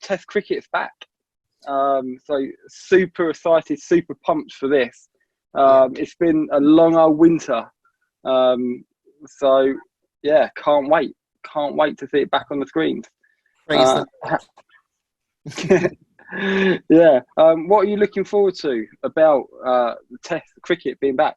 Test cricket's back. So super excited, super pumped for this. It's been a long old winter. So yeah, can't wait. Can't wait to see it back on the screens. Praise the Yeah. What are you looking forward to about the Test cricket being back?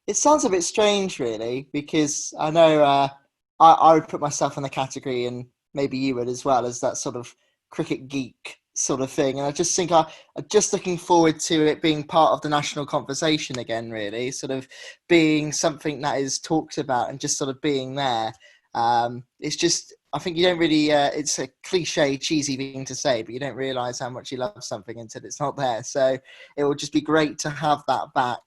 It sounds a bit strange, really, because I know I would put myself in the category, and maybe you would as well, as that sort of cricket geek sort of thing. And I just think I'm just looking forward to it being part of the national conversation again, really, sort of being something that is talked about and just sort of being there. It's just, I think you don't really, it's a cliche, cheesy thing to say, but you don't realise how much you love something until it's not there. So it will just be great to have that back.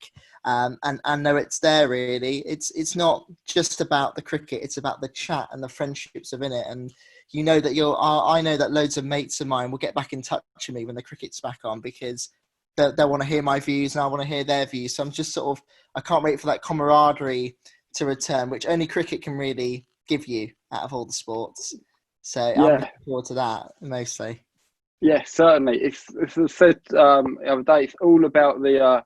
And know it's there, really. It's not just about the cricket, it's about the chat and the friendships within it. And you know that I know that loads of mates of mine will get back in touch with me when the cricket's back on, because they want to hear my views and I want to hear their views. So I'm just sort of, I can't wait for that camaraderie to return, which only cricket can really give you out of all the sports. So I'm Yeah, looking forward to that mostly. yeah, certainly. It's I said the other day. It's all about the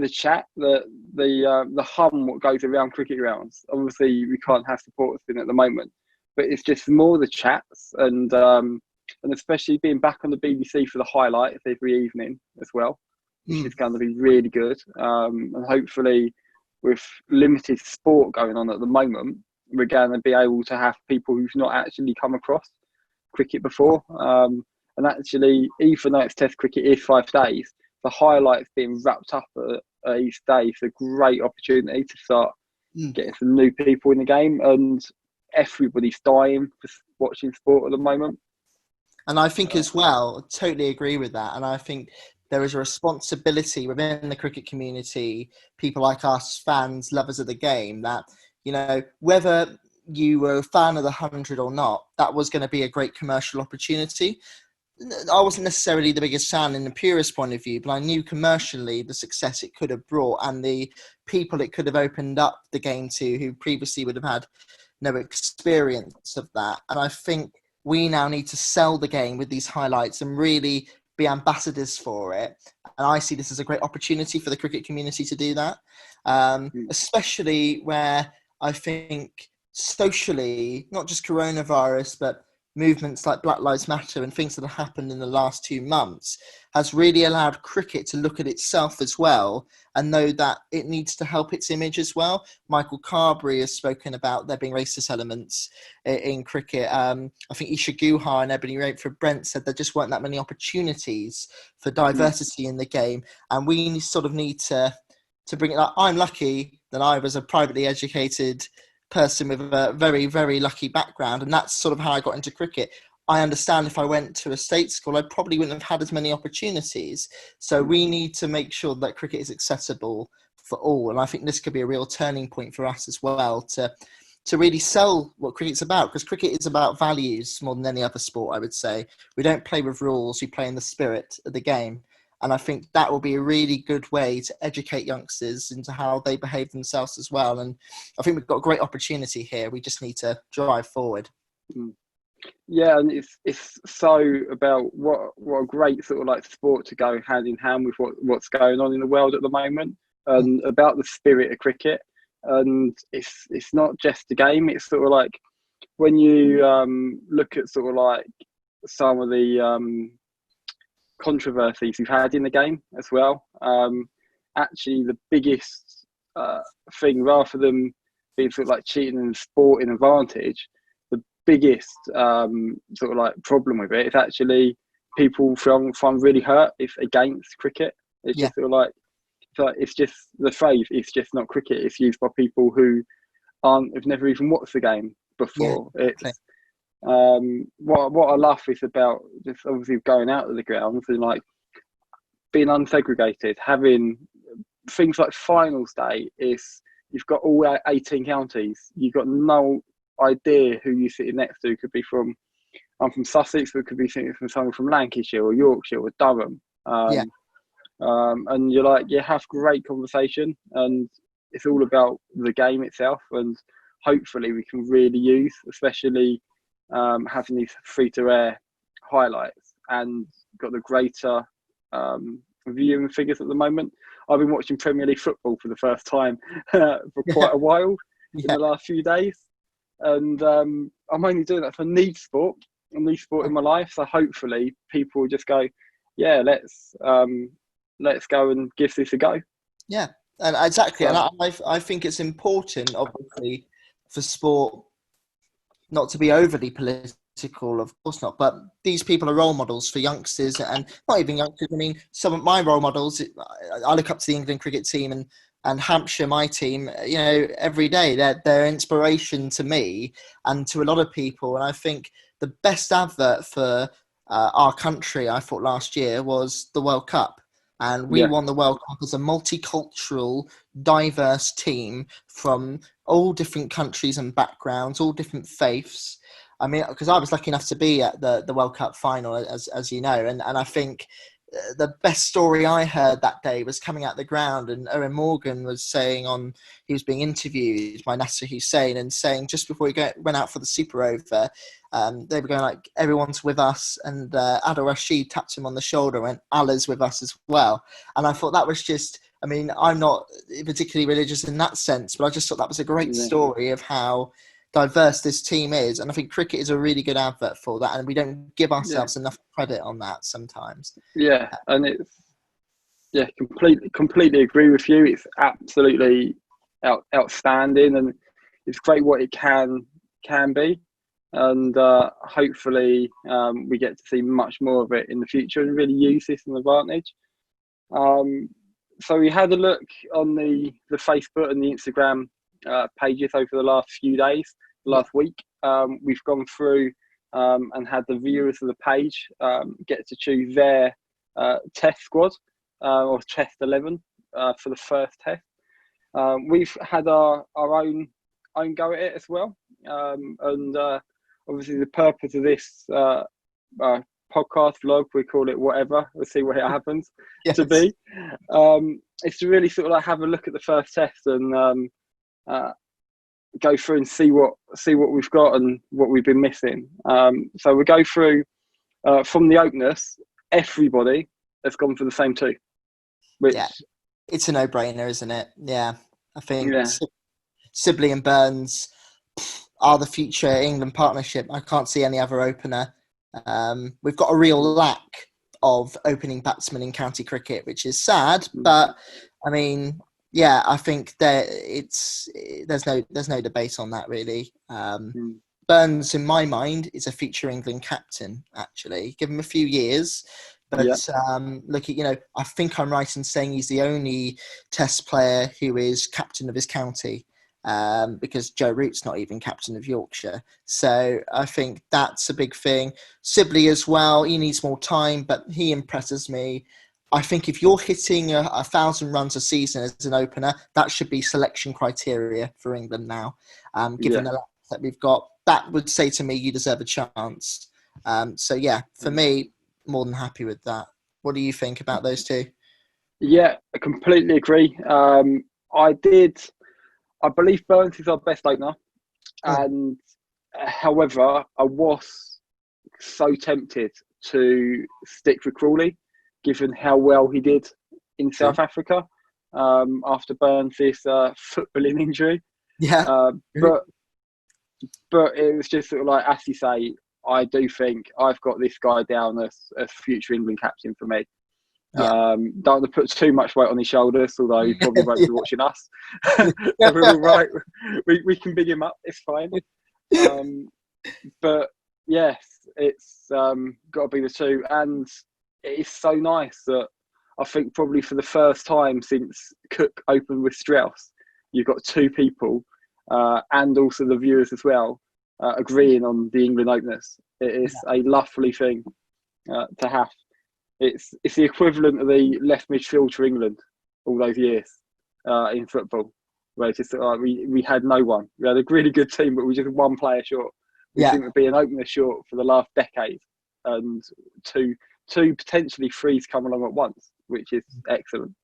chat, the hum what goes around cricket grounds. Obviously, we can't have supporters in at the moment, but it's just more the chats and especially being back on the BBC for the highlights every evening as well, which is going to be really good. And hopefully, with limited sport going on at the moment, we're going to be able to have people who've not actually come across cricket before. And actually, even though it's Test cricket is 5 days, the highlights being wrapped up at each day is a great opportunity to start getting some new people in the game. And everybody's dying for watching sport at the moment. And I think as well, totally agree with that. And I think there is a responsibility within the cricket community, people like us, fans, lovers of the game, that, you know, whether you were a fan of the 100 or not, that was going to be a great commercial opportunity. I wasn't necessarily the biggest fan in the purest point of view, but I knew commercially the success it could have brought and the people it could have opened up the game to who previously would have had no experience of that. And I think we now need to sell the game with these highlights and really be ambassadors for it. And I see this as a great opportunity for the cricket community to do that, especially where I think socially, not just coronavirus, but movements like Black Lives Matter and things that have happened in the last 2 months has really allowed cricket to look at itself as well and know that it needs to help its image as well. Michael Carberry has spoken about there being racist elements in cricket. I think Isha Guha and Ebony Rainford Brent said there just weren't that many opportunities for diversity in the game, and we sort of need to bring it up. I'm lucky that I was a privately educated person with a very, very lucky background, and that's sort of how I got into cricket. I understand if I went to a state school, I probably wouldn't have had as many opportunities. So we need to make sure that cricket is accessible for all. And I think this could be a real turning point for us as well to really sell what cricket's about, because cricket is about values more than any other sport, I would say. We don't play with rules, we play in the spirit of the game. And I think that will be a really good way to educate youngsters into how they behave themselves as well. And I think we've got a great opportunity here. We just need to drive forward. Yeah, and it's so about what a great sort of like sport to go hand in hand with what's going on in the world at the moment, and about the spirit of cricket. And it's not just a game. It's sort of like when you look at sort of like some of the controversies we've had in the game as well. Actually, the biggest thing, rather than being sort of like cheating and sporting advantage, the biggest sort of like problem with it is actually people find really hurt if against cricket. It's just sort of like it's just the phrase. It's just not cricket. It's used by people who have never even watched the game before. It's what I love is about just obviously going out to the grounds and like being unsegregated, having things like finals day. Is you've got all 18 counties. You've got no idea who you're sitting next to. Could be from I'm from Sussex, but could be sitting from someone from Lancashire or Yorkshire or Durham. And you're like, you have great conversation, and it's all about the game itself. And hopefully we can really use, especially having these free-to-air highlights and got the greater viewing figures at the moment. I've been watching Premier League football for the first time for quite a while in the last few days, and I'm only doing that for niche sport in my life. So hopefully people will just go, yeah, let's go and give this a go. Yeah, and exactly. So, And I think it's important, obviously, for sport not to be overly political, of course not, but these people are role models for youngsters, and not even youngsters. I mean, some of my role models, I look up to the England cricket team and Hampshire, my team, you know, every day. They're inspiration to me and to a lot of people. And I think the best advert for our country, I thought last year, was the World Cup. And we yeah, won the World Cup as a multicultural, diverse team from all different countries and backgrounds, all different faiths. I mean, because I was lucky enough to be at the World Cup final, as you know, and I think the best story I heard that day was coming out the ground, and Owen Morgan was saying he was being interviewed by Nasser Hussain, and saying just before he went out for the Super Over, they were going like, everyone's with us, and Adil Rashid tapped him on the shoulder and went, Allah's with us as well. And I thought that was just, I mean, I'm not particularly religious in that sense, but I just thought that was a great story of how diverse this team is. And I think cricket is a really good advert for that, and we don't give ourselves enough credit on that sometimes. Yeah, and it's completely agree with you. It's absolutely outstanding, and it's great what it can be, and hopefully we get to see much more of it in the future and really use this as an advantage. So we had a look on the Facebook and the Instagram pages over the last few days, last week. We've gone through and had the viewers of the page get to choose their test squad or test 11 for the first test. We've had our own go at it as well, and obviously the purpose of this podcast vlog, we call it whatever, we'll see what it happens to be, it's to really sort of like have a look at the first test and go through and see what we've got and what we've been missing. So we go through from the openers. Everybody has gone for the same two, which it's a no-brainer, isn't it? Yeah, I think Sibley and Burns are the future England partnership. I can't see any other opener. We've got a real lack of opening batsmen in county cricket, which is sad. But I mean, yeah, I think there's no debate on that really. Burns, in my mind, is a future England captain. Actually, give him a few years. But look, you know, I think I'm right in saying he's the only Test player who is captain of his county. Because Joe Root's not even captain of Yorkshire. So I think that's a big thing. Sibley as well, he needs more time, but he impresses me. I think if you're hitting 1,000 runs a season as an opener, that should be selection criteria for England now. Given the lack that we've got, that would say to me you deserve a chance. So yeah, for me, more than happy with that. What do you think about those two? Yeah, I completely agree. I believe Burns is our best opener, and however, I was so tempted to stick with Crawley, given how well he did in South Africa after Burns' footballing injury. Yeah, but it was just sort of like, as you say, I do think I've got this guy down as future England captain for me. Don't want to put too much weight on his shoulders, although he probably won't be watching us. So we're all right. We can big him up. It's fine. But yes, it's got to be the two, and it's so nice that I think probably for the first time since Cook opened with Strauss, you've got two people and also the viewers as well agreeing on the England openers. It is a lovely thing to have. It's the equivalent of the left midfield for England all those years in football, where it's just we had no one. We had a really good team, but we just one player short. We seem to be an opener short for the last decade, and two potentially threes come along at once, which is excellent.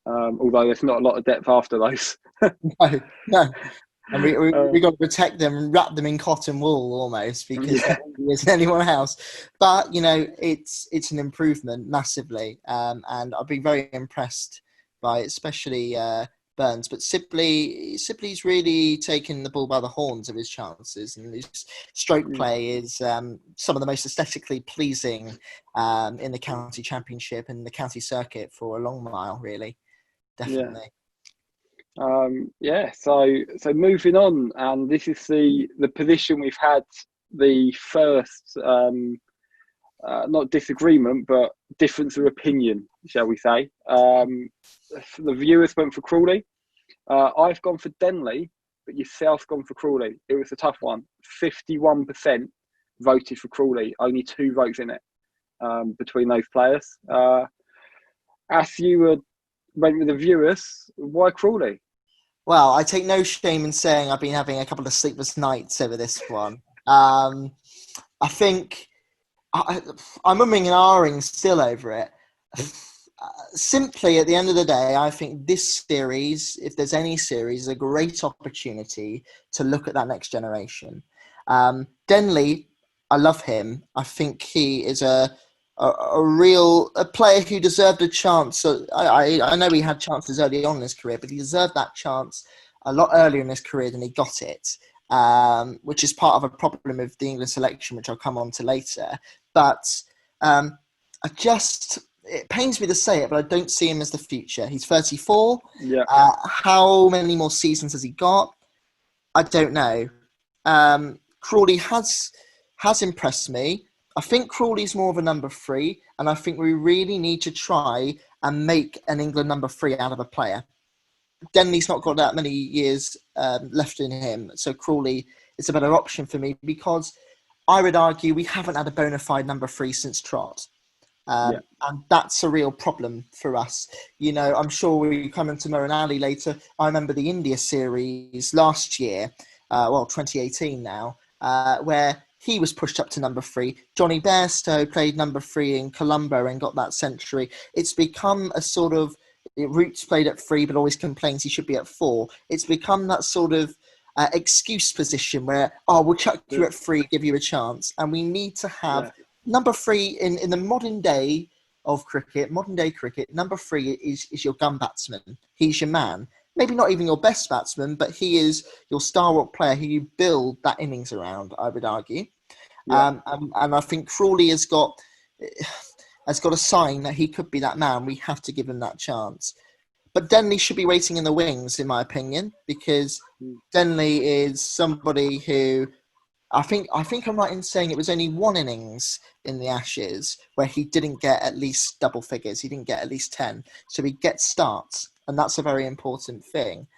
Although there's not a lot of depth after those. No. And we got to protect them and wrap them in cotton wool almost because Yeah. there isn't anyone else. But it's an improvement massively, and I've been very impressed by it, especially Burns. But Sibley's really taken the bull by the horns of his chances, and his stroke play is some of the most aesthetically pleasing in the county championship and the county circuit for a long mile, really, definitely. So moving on, and this is the position we've had the first not disagreement but difference of opinion, shall we say. The viewers went for Crawley. I've gone for Denley, but yourself's gone for Crawley. It was a tough one. 51% voted for Crawley, only 2 votes in it between those players. As you went with the viewers, why Crawley? Well, I take no shame in saying I've been having a couple of sleepless nights over this one. I think I'm umming and ahhing still over it. Simply, at the end of the day, I think this series, if there's any series, is a great opportunity to look at that next generation. Denley, I love him. I think he is a player who deserved a chance. So I know he had chances early on in his career, but he deserved that chance a lot earlier in his career than he got it, which is part of a problem of the England selection, which I'll come on to later. But it pains me to say it, but I don't see him as the future. He's 34. Yeah. How many more seasons has he got? I don't know. Crawley has impressed me. I think Crawley's more of a number 3, and I think we really need to try and make an England number 3 out of a player. Denley's not got that many years left in him, so Crawley is a better option for me because I would argue we haven't had a bona fide number 3 since Trott. And that's a real problem for us. I'm sure we come into Moeen Ali later. I remember the India series last year, 2018 now, where he was pushed up to number 3. Johnny Bairstow played number 3 in Colombo and got that century. It's become a sort of, Roots played at 3 but always complains he should be at 4. It's become that sort of excuse position where, we'll chuck you at 3, give you a chance. And we need to have number 3 in the modern day cricket, number 3 is your gun batsman. He's your man. Maybe not even your best batsman, but he is your stalwart player who you build that innings around, I would argue. And I think Crawley has got a sign that he could be that man. We have to give him that chance. But Denley should be waiting in the wings, in my opinion, because Denley is somebody who I think I'm right in saying it was only 1 innings in the Ashes where he didn't get at least double figures. He didn't get at least 10. So he gets starts, and that's a very important thing.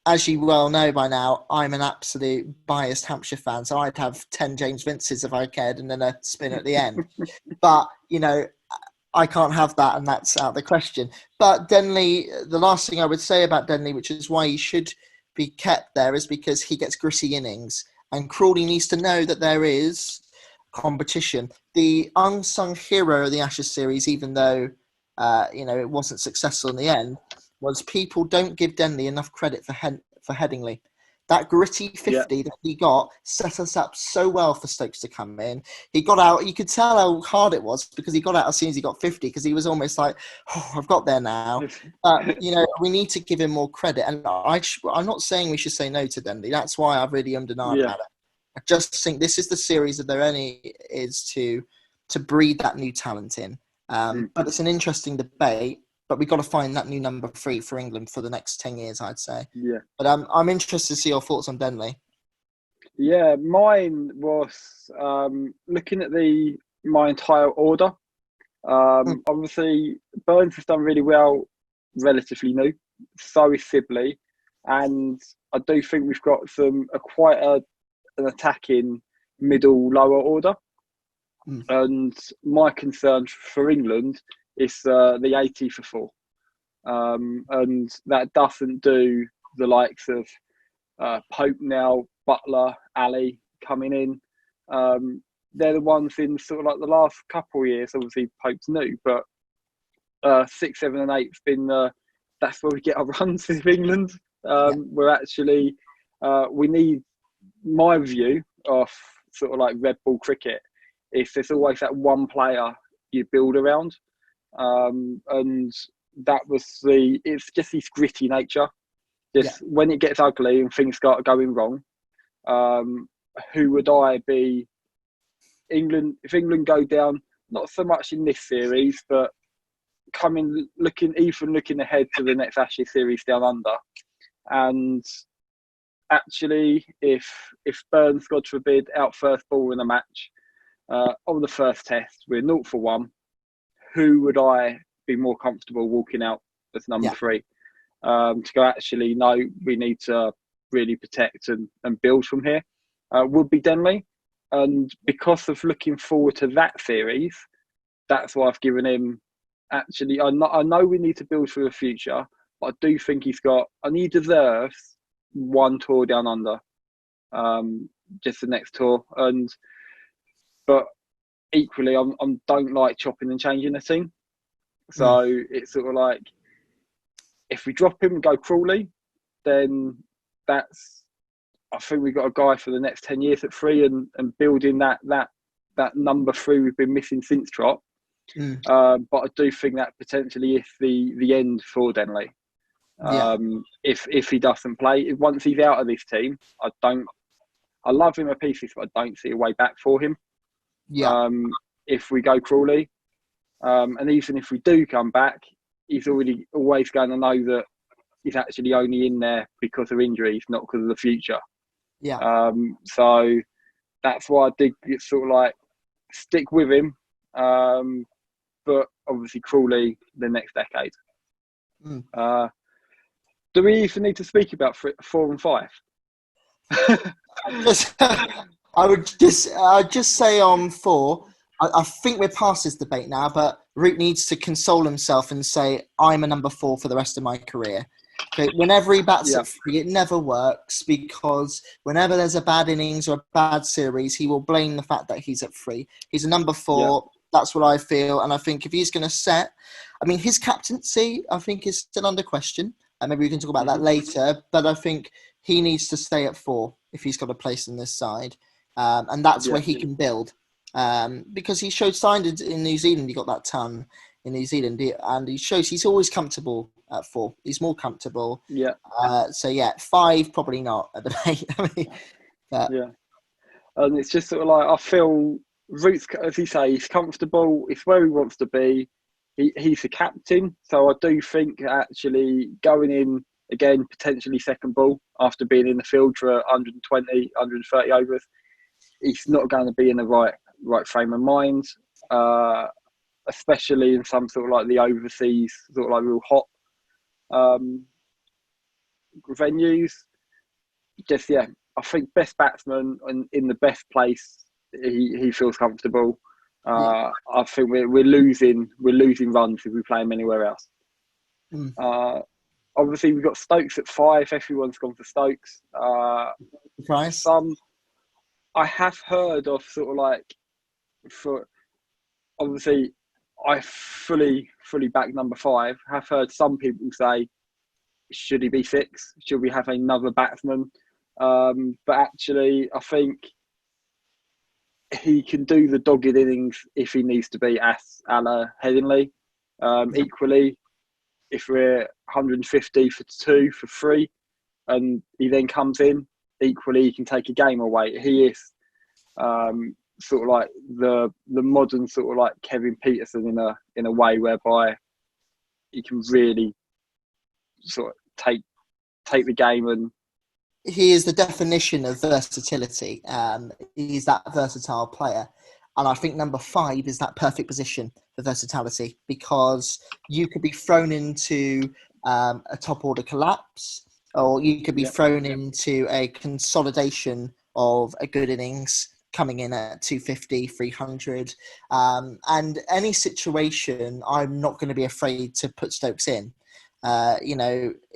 As you well know by now, I'm an absolute biased Hampshire fan, so I'd have 10 James Vinces if I cared and then a spin at the end. But, I can't have that, and that's out of the question. But Denley, the last thing I would say about Denley, which is why he should be kept there, is because he gets gritty innings. And Crawley needs to know that there is competition. The unsung hero of the Ashes series, even though it wasn't successful in the end, was people don't give Denley enough credit for Headingley. That gritty 50 that he got set us up so well for Stokes to come in. He got out. You could tell how hard it was because he got out as soon as he got 50 because he was almost like, I've got there now. We need to give him more credit. And I'm not saying we should say no to Denley. That's why I've really ummed and ahed about it. I just think this is the series that there only is to breed that new talent in. But it's an interesting debate. But we've got to find that new number 3 for England for the next 10 years, I'd say. Yeah. But I'm interested to see your thoughts on Denley. Yeah, mine was looking at my entire order. Obviously, Burns has done really well, relatively new. So is Sibley. And I do think we've got quite an attacking middle, lower order. And my concern for England is the 80 for 4. And that doesn't do the likes of Pope now, Butler, Ali coming in. They're the ones in sort of like the last couple of years. Obviously, Pope's new, but 6, 7, and 8's been that's where we get our runs with England. We're actually we need, my view of sort of like red ball cricket is there's always that one player you build around, and that was it's just his gritty nature. Yeah. Just when it gets ugly and things start going wrong, who would I be? England, if England go down, not so much in this series, but looking ahead to the next Ashes series down under, and actually, if Burns, God forbid, out first ball in a match, on the first test, we're 0 for 1. Who would I be more comfortable walking out as number 3? To go, actually, no, we need to really protect and build from here, would be Denley. And because of looking forward to that series, that's why I've given him, actually, I know we need to build for the future, but I do think he deserves one tour down under, just the next tour. But equally, I don't like chopping and changing the team. So it's sort of like, if we drop him and go Crawley, then I think we've got a guy for the next 10 years at 3, and building that number 3 we've been missing since Trot. But I do think that potentially is the end for Denley. If he doesn't play, once he's out of this team, I love him a pieces, but I don't see a way back for him. If we go Crawley, and even if we do come back, he's always going to know that he's actually only in there because of injuries, not because of the future. So that's why I think it's sort of like stick with him, but obviously Crawley the next decade. Do we even need to speak about 4 and 5? I'd just say on 4. I think we're past this debate now, but Root needs to console himself and say, I'm a number 4 for the rest of my career. Okay, whenever he bats at 3, it never works, because whenever there's a bad innings or a bad series, he will blame the fact that he's at 3. He's a number 4. That's what I feel. And I think if he's going to set, I mean, his captaincy, I think, is still under question. And maybe we can talk about that later. But I think he needs to stay at 4 if he's got a place in this side. And that's where he can build. Because he showed signs in New Zealand. He got that ton in New Zealand, and he shows he's always comfortable at 4. He's more comfortable. 5 probably not a debate. And it's just sort of like, I feel Root's, as you say, he's comfortable. It's where he wants to be. He's the captain, so I do think actually going in again, potentially second ball after being in the field for 120, 130 overs, he's not going to be in the right frame of mind, especially in some sort of like the overseas, sort of like real hot venues. Just, I think best batsman and in the best place, he feels comfortable. I think we're losing runs if we play him anywhere else. Obviously, we've got Stokes at 5. Everyone's gone for Stokes. I have heard of sort of like, for obviously, I fully back number 5. Have heard some people say, should he be 6? Should we have another batsman? But actually, I think he can do the dogged innings if he needs to be, as a la Headingley. Equally, if we're 150 for 2 for 3, and he then comes in, equally he can take a game away. He is sort of like the modern sort of like Kevin Peterson in a way, whereby he can really sort of take the game. And he is the definition of versatility. He's that versatile player. And I think number 5 is that perfect position for versatility, because you could be thrown into a top order collapse, or you could be thrown into a consolidation of a good innings coming in at 250, 300. And any situation, I'm not going to be afraid to put Stokes in.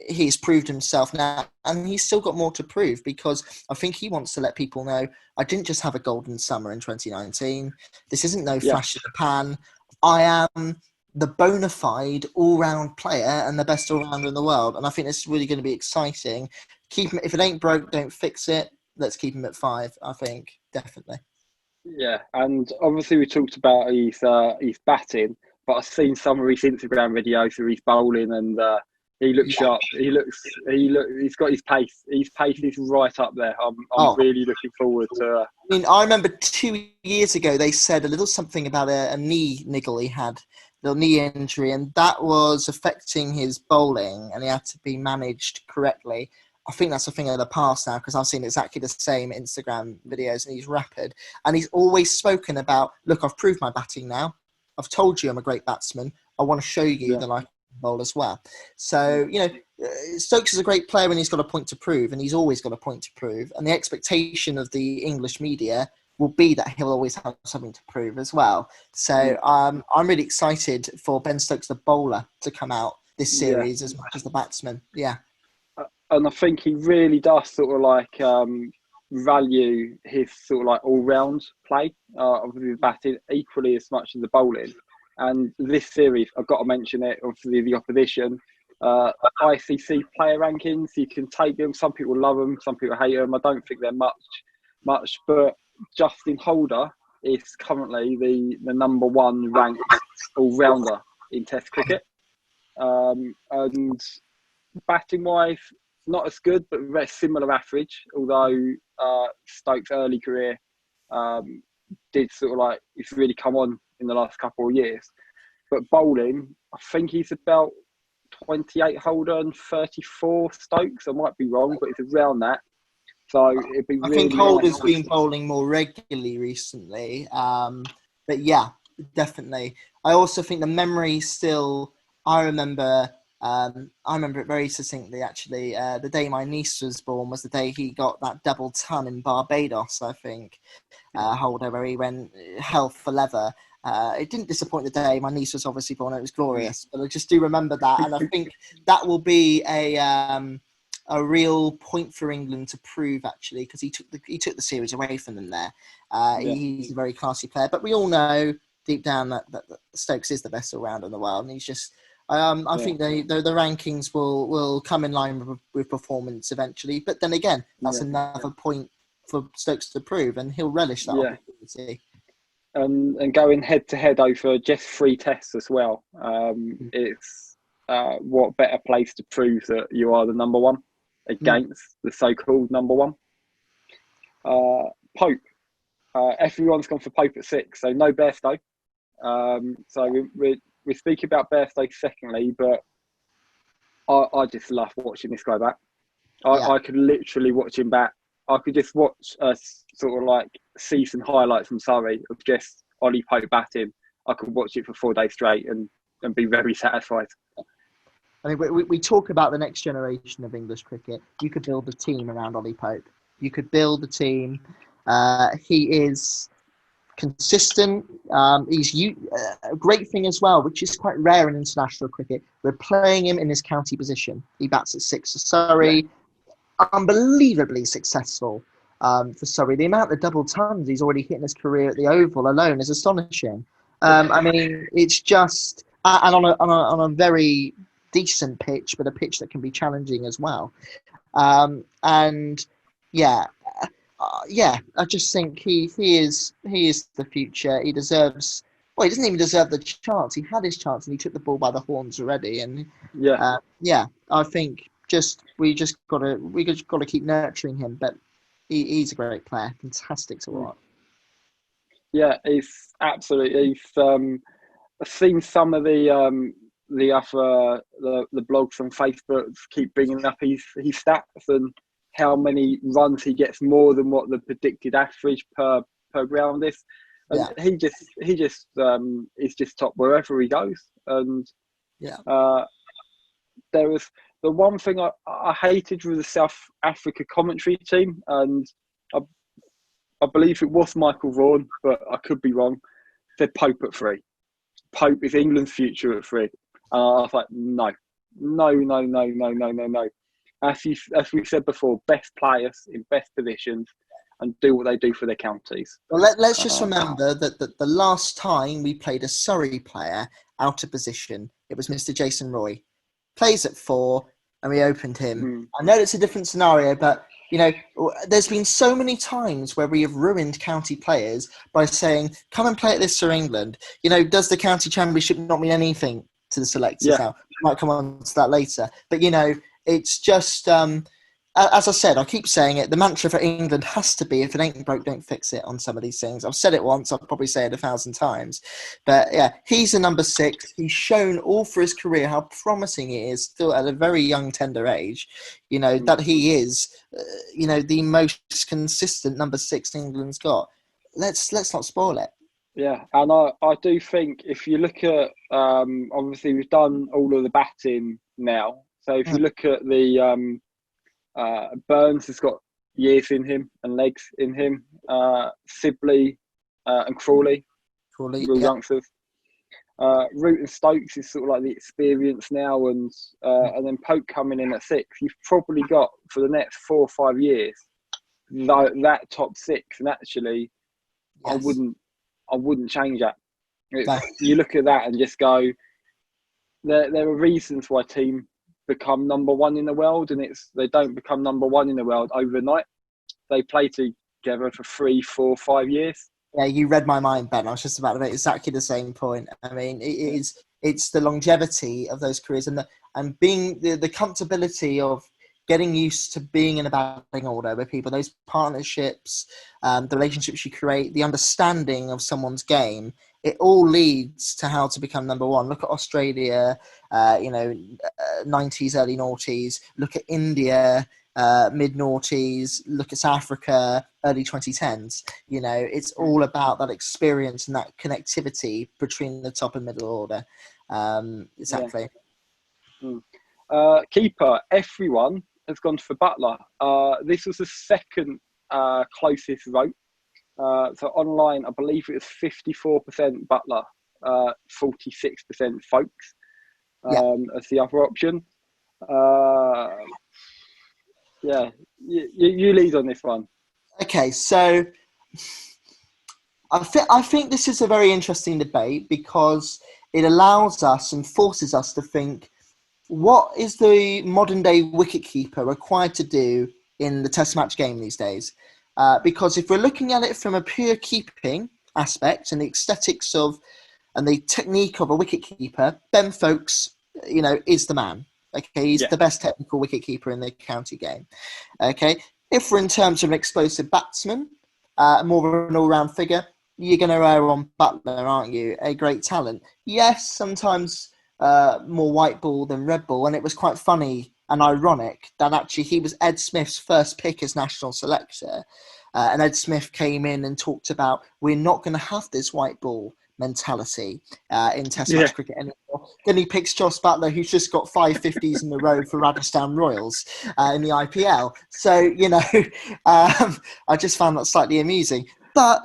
He's proved himself now, and he's still got more to prove, because I think he wants to let people know, I didn't just have a golden summer in 2019. This isn't no flash in the pan. I am the bona fide all-round player and the best all-rounder in the world. And I think it's really going to be exciting. Keep him, if it ain't broke, don't fix it. Let's keep him at 5, I think, definitely. Yeah, and obviously we talked about his batting, but I've seen some of his Instagram videos of his bowling, and he looks Yeah. sharp. He's got his pace. His pace is right up there. I'm Oh, really looking forward to. I mean, I remember 2 years ago they said a little something about a knee niggle he had, a little knee injury, and that was affecting his bowling, and he had to be managed correctly. I think that's a thing of the past now because I've seen exactly the same Instagram videos, and he's rapid, and he's always spoken about, look, I've proved my batting now. I've told you I'm a great batsman. I want to show you Yeah, that I can bowl as well. So, Stokes is a great player when he's got a point to prove, and he's always got a point to prove. And the expectation of the English media will be that he'll always have something to prove as well. So I'm really excited for Ben Stokes, the bowler, to come out this yeah. series as much as the batsman. Yeah. And I think he really does sort of like value his sort of like all round play of the batting equally as much as the bowling. And this series, I've got to mention it. Obviously, the opposition, ICC player rankings. You can take them. Some people love them. Some people hate them. I don't think they're much. But Justin Holder is currently the number one ranked all rounder in Test cricket. And batting wise, not as good, but very similar average. Although Stokes' early career did sort of like it's really come on in the last couple of years. But bowling, I think he's about 28 Holder and 34 Stokes. I might be wrong, but it's around that. So it'd be I think really Holder's nice. been bowling more regularly recently. But yeah, definitely. I also think the memory still, I remember it very succinctly actually. The day my niece was born was the day he got that double ton in Barbados, I think. Holder, where he went hell for leather. It didn't disappoint the day my niece was obviously born. It was glorious, but I just do remember that, and I think that will be a real point for England to prove actually, because he took the series away from them there. Yeah, He's a very classy player, but we all know deep down that Stokes is the best all rounder in the world, and he's just. I yeah, think the rankings will come in line with performance eventually, but then again, that's yeah, another point for Stokes to prove, and he'll relish that yeah. opportunity. And going head to head over just 3 tests as well. It's what better place to prove that you are the number one against the so-called number one. Pope. Everyone's gone for Pope at 6, so no Bairstow. So we're speaking about Bairstow secondly, but I just love watching this guy back. Yeah. I could literally watch him back. I could just watch a sort of like season highlights from Surrey of just Ollie Pope batting. I could watch it for 4 days straight and be very satisfied. I mean, we talk about the next generation of English cricket. You could build a team around Ollie Pope. You could build a team. He is consistent. He's a great thing as well, which is quite rare in international cricket. We're playing him in his county position. He bats at 6 for Surrey. Yeah. Unbelievably successful for Surrey. The amount of double tons he's already hit in his career at the Oval alone is astonishing. I mean, it's just and on a very decent pitch, but a pitch that can be challenging as well. And yeah, I just think he is the future. He deserves. Well, he doesn't even deserve the chance. He had his chance and he took the ball by the horns already. And Yeah. I think we just gotta keep nurturing him. But he's a great player, fantastic to watch. Yeah, he's absolutely. I've seen some of the other the blogs on Facebook keep bringing up his stats and how many runs he gets more than what the predicted average per ground is, and Yeah, he just is just top wherever he goes. And yeah, there was the one thing I hated with the South Africa commentary team, and I believe it was Michael Vaughan, but I could be wrong. Said Pope at 3. Pope is England's future at 3. And I was like, no. As we said before, best players in best positions. and do what they do for their counties. Well, let's just remember that the last time we played a Surrey player out of position, it was Mr. Jason Roy. Plays at 4, and we opened him. I know it's a different scenario, but there's been so many times where we have ruined county players by saying, "Come and play at this for England." Does the county championship not mean anything to the selectors now? We might come on to that later, but it's just. As I said, I keep saying it, the mantra for England has to be, if it ain't broke, don't fix it on some of these things. I've said it once, I'll probably say it 1,000 times. But yeah, he's a number 6. He's shown all for his career how promising he is, still at a very young, tender age, that he is, the most consistent number 6 England's got. Let's not spoil it. Yeah, and I do think if you look at, obviously we've done all of the batting now. So if you look at the... Burns has got years in him and legs in him. Sibley and Crawley real youngsters. Root and Stokes is sort of like the experience now, and then Pope coming in at 6. You've probably got for the next 4 or 5 years that top 6, and actually, I wouldn't change that. You look at that and just go, there are reasons why team become number 1 in the world, and they don't become number 1 in the world overnight. They play together for 3, 4, 5 years. Yeah, you read my mind, Ben. I was just about to make exactly the same point. I mean, it's the longevity of those careers and being the comfortability of getting used to being in a batting order with people, those partnerships, the relationships you create, the understanding of someone's game. It all leads to how to become number 1. Look at Australia, 90s, early noughties. Look at India, mid noughties. Look at South Africa, early 2010s. It's all about that experience and that connectivity between the top and middle order. Exactly. Yeah. Keeper, everyone has gone for Butler. This was the second closest vote. So online, I believe it was 54% Butler, 46% Folkes as the other option. You lead on this one. Okay, so I think this is a very interesting debate because it allows us and forces us to think, what is the modern day wicketkeeper required to do in the Test match game these days? Because if we're looking at it from a pure keeping aspect and the aesthetics of and the technique of a wicketkeeper, Ben Folkes, is the man. Okay, he's the best technical wicketkeeper in the county game. Okay, if we're in terms of an explosive batsman, more of an all-round figure, you're going to err on Butler, aren't you? A great talent. Yes, sometimes more white ball than red ball, and it was quite funny and ironic that actually he was Ed Smith's first pick as national selector. And Ed Smith came in and talked about, we're not going to have this white ball mentality in Test match cricket anymore. Then he picks Jos Buttler, who's just got 5 50s in a row for Rajasthan Royals in the IPL. So, I just found that slightly amusing. But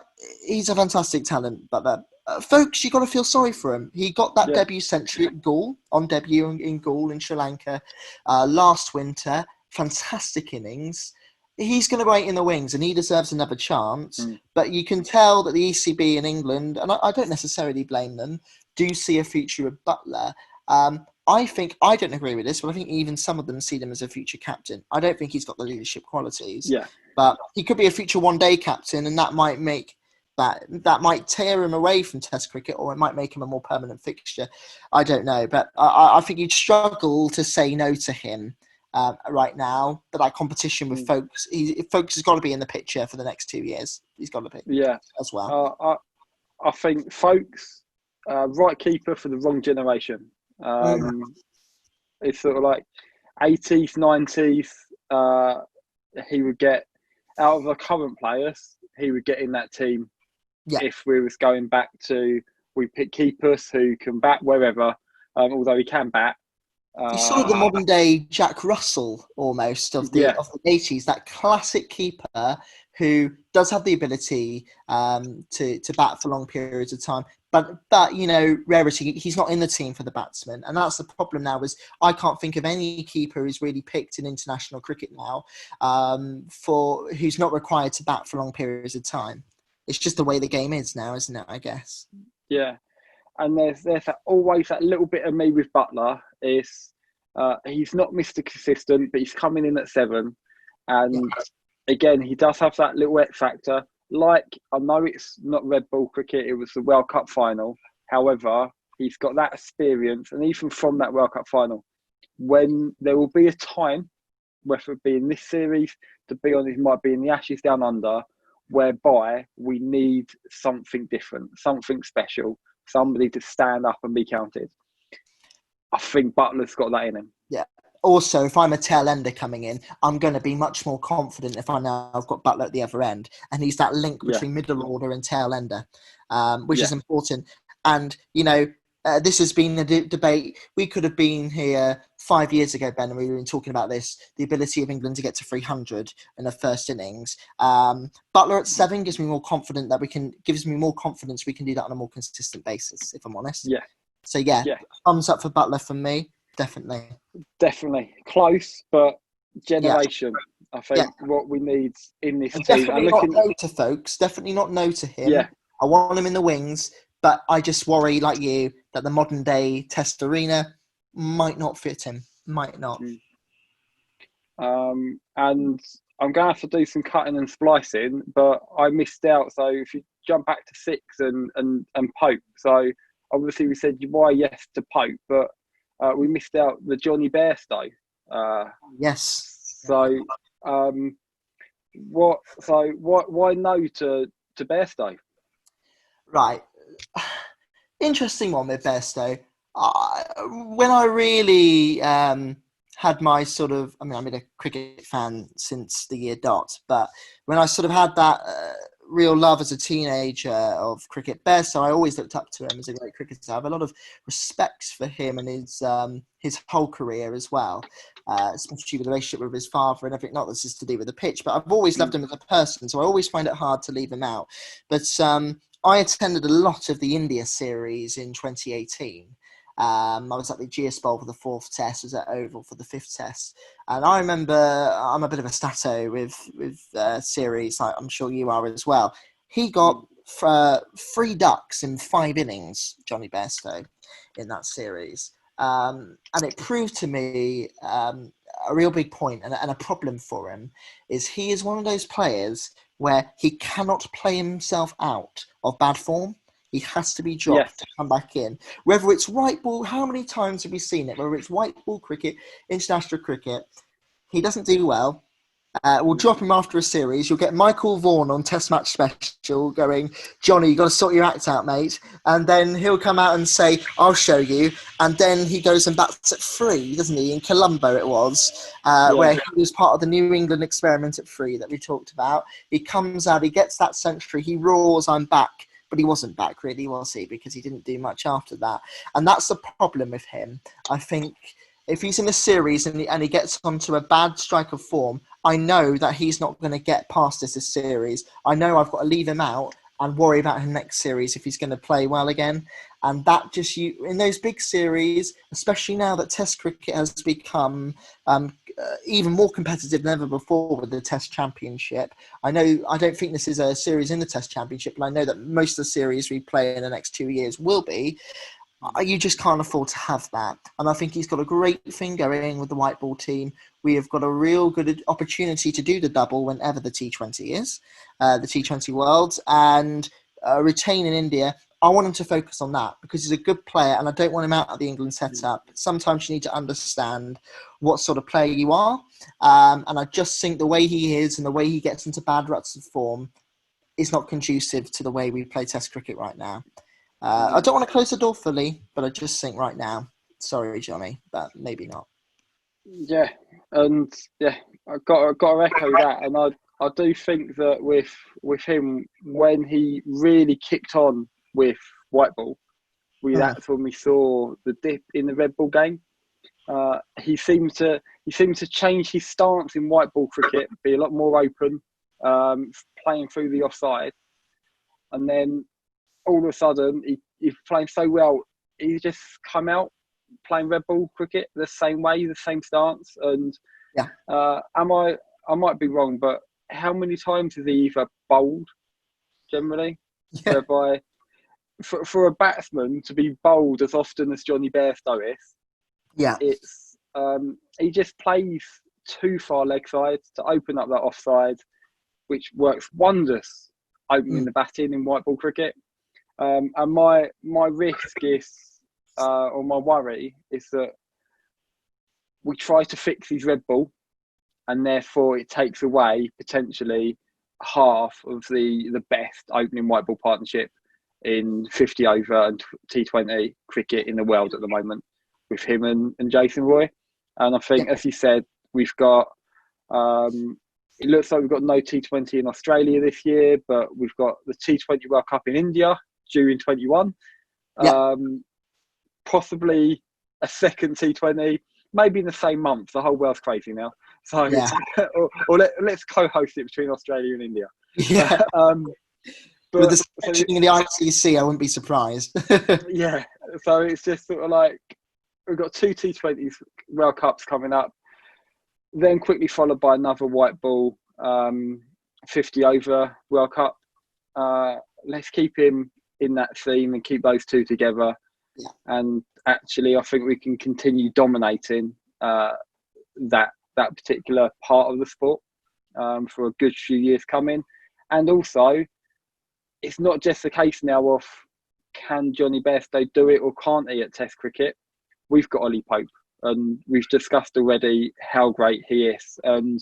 he's a fantastic talent, Butler. Folks, you've got to feel sorry for him. He got that debut century at Gaul, on debut in Gaul in Sri Lanka last winter. Fantastic innings. He's going to wait in the wings and he deserves another chance. But you can tell that the ECB in England, and I don't necessarily blame them, do see a future with Butler. I think, I don't agree with this, but I think even some of them see them as a future captain. I don't think he's got the leadership qualities. But he could be a future one-day captain, and that might make that might tear him away from Test cricket, or it might make him a more permanent fixture. I don't know, but I think you'd struggle to say no to him right now. But that competition with Folkes, Folkes has got to be in the picture for the next 2 years. He's got to be, as well. I think Folkes, right keeper for the wrong generation. It's sort of like 80s, 90s. He would get out of the current players. He would get in that team. If we was going back to, we pick keepers who can bat wherever, although he can bat. He's sort of the modern day Jack Russell almost of the 80s, that classic keeper who does have the ability to bat for long periods of time. But rarity, he's not in the team for the batsman. And that's the problem now, is I can't think of any keeper who's really picked in international cricket now for who's not required to bat for long periods of time. It's just the way the game is now, isn't it, I guess? Yeah. And there's always that little bit of me with Butler. Is he's not Mr. Consistent, but he's coming in at 7. And again, he does have that little X factor. Like, I know it's not red ball cricket, it was the World Cup final. However, he's got that experience. And even from that World Cup final, when there will be a time, whether it be in this series, to be honest, might be in the Ashes Down Under, whereby we need something different, something special, somebody to stand up and be counted. I think Butler's got that in him. Yeah. Also, if I'm a tail ender coming in, I'm going to be much more confident if I know I've got Butler at the other end. And he's that link between middle order and tail ender, which is important. And, this has been a debate. We could have been here 5 years ago, Ben, and we were talking about this, the ability of England to get to 300 in the first innings. Butler at 7 gives me more confidence we can do that on a more consistent basis, if I'm honest. Yeah. So, thumbs up for Butler from me. Definitely. Close, but generation. I think what we need in this team. Definitely not no to folks. Definitely not no to him. Yeah. I want him in the wings, but I just worry, like you, that the modern day test arena might not fit him. Might not. And I'm going to have to do some cutting and splicing, but I missed out. So if you jump back to 6 and Pope. So obviously we said why yes to Pope, but we missed out the Johnny Bairstow. Yes. So, why no to Bairstow? Right. Interesting one with Bairstow. When I really had my sort of, I've been a cricket fan since the year dot, but when I sort of had that real love as a teenager of cricket, Bairstow, I always looked up to him as a great cricketer. I have a lot of respect for him and his whole career as well, especially with the relationship with his father and everything. Not that this is to do with the pitch, but I've always loved him as a person, so I always find it hard to leave him out. But I attended a lot of the India series in 2018. I was at the GS Bowl for the 4th test, was at Oval for the 5th test. And I remember, I'm a bit of a stato with series, like I'm sure you are as well. He got 3 ducks in 5 innings, Johnny Bairstow, in that series. And it proved to me a real big point and a problem for him is he is one of those players where he cannot play himself out of bad form. He has to be dropped to come back in. Whether it's white ball, how many times have we seen it? Whether it's white ball cricket, international cricket, he doesn't do well. We'll drop him after a series. You'll get Michael Vaughan on Test Match Special going, Johnny, you got to sort your act out, mate. And then he'll come out and say, I'll show you. And then he goes and bats at 3, doesn't he? In Colombo it was, where he was part of the New England experiment at 3 that we talked about. He comes out, he gets that century, he roars, I'm back. But he wasn't back, really, was he? Because he didn't do much after that. And that's the problem with him. I think if he's in a series and he gets onto a bad strike of form, I know that he's not going to get past this series. I know I've got to leave him out and worry about him next series if he's going to play well again. And that just, in those big series, especially now that Test cricket has become even more competitive than ever before with the Test Championship. I don't think this is a series in the Test Championship, but I know that most of the series we play in the next 2 years will be. You just can't afford to have that. And I think he's got a great thing going with the white ball team. We have got a real good opportunity to do the double whenever the T20 is, the T20 Worlds, and retain in India. I want him to focus on that because he's a good player and I don't want him out of the England setup. Sometimes you need to understand what sort of player you are. And I just think the way he is and the way he gets into bad ruts of form is not conducive to the way we play Test cricket right now. I don't want to close the door fully, but I just think right now, sorry, Johnny, but maybe not. Yeah, and I've got to echo that, and I do think that with him when he really kicked on with white ball, that's when we saw the dip in the red ball game. He seemed to change his stance in white ball cricket, be a lot more open, playing through the offside, and then all of a sudden he's playing so well, he just come out playing red ball cricket the same way, the same stance. And Yeah. I might be wrong, but how many times has he either bowled generally, Yeah. whereby for a batsman to be bowled as often as Johnny Bairstow is, Yeah. it's he just plays too far leg sides to open up that offside, which works wonders opening the batting in white ball cricket. And my risk is, or my worry is that we try to fix his red ball, and therefore it takes away potentially half of the best opening white ball partnership in 50 over and T20 cricket in the world at the moment, with him and Jason Roy. And I think, as you said, we've got, it looks like we've got no T20 in Australia this year, but we've got the T20 World Cup in India due in 21. Possibly a second T20, maybe in the same month. The whole world's crazy now. So, let's co-host it between Australia and India. Yeah. But with the stretching in the ICC, I wouldn't be surprised. Yeah. So it's just sort of like we've got two T20s World Cups coming up, then quickly followed by another white ball 50 over World Cup. Let's keep him in that theme and keep those two together. Yeah. And actually, I think we can continue dominating that particular part of the sport for a good few years coming. And also, it's not just a case now of can Johnny Bairstow do it or can't he at Test cricket. We've got Ollie Pope, and we've discussed already how great he is. And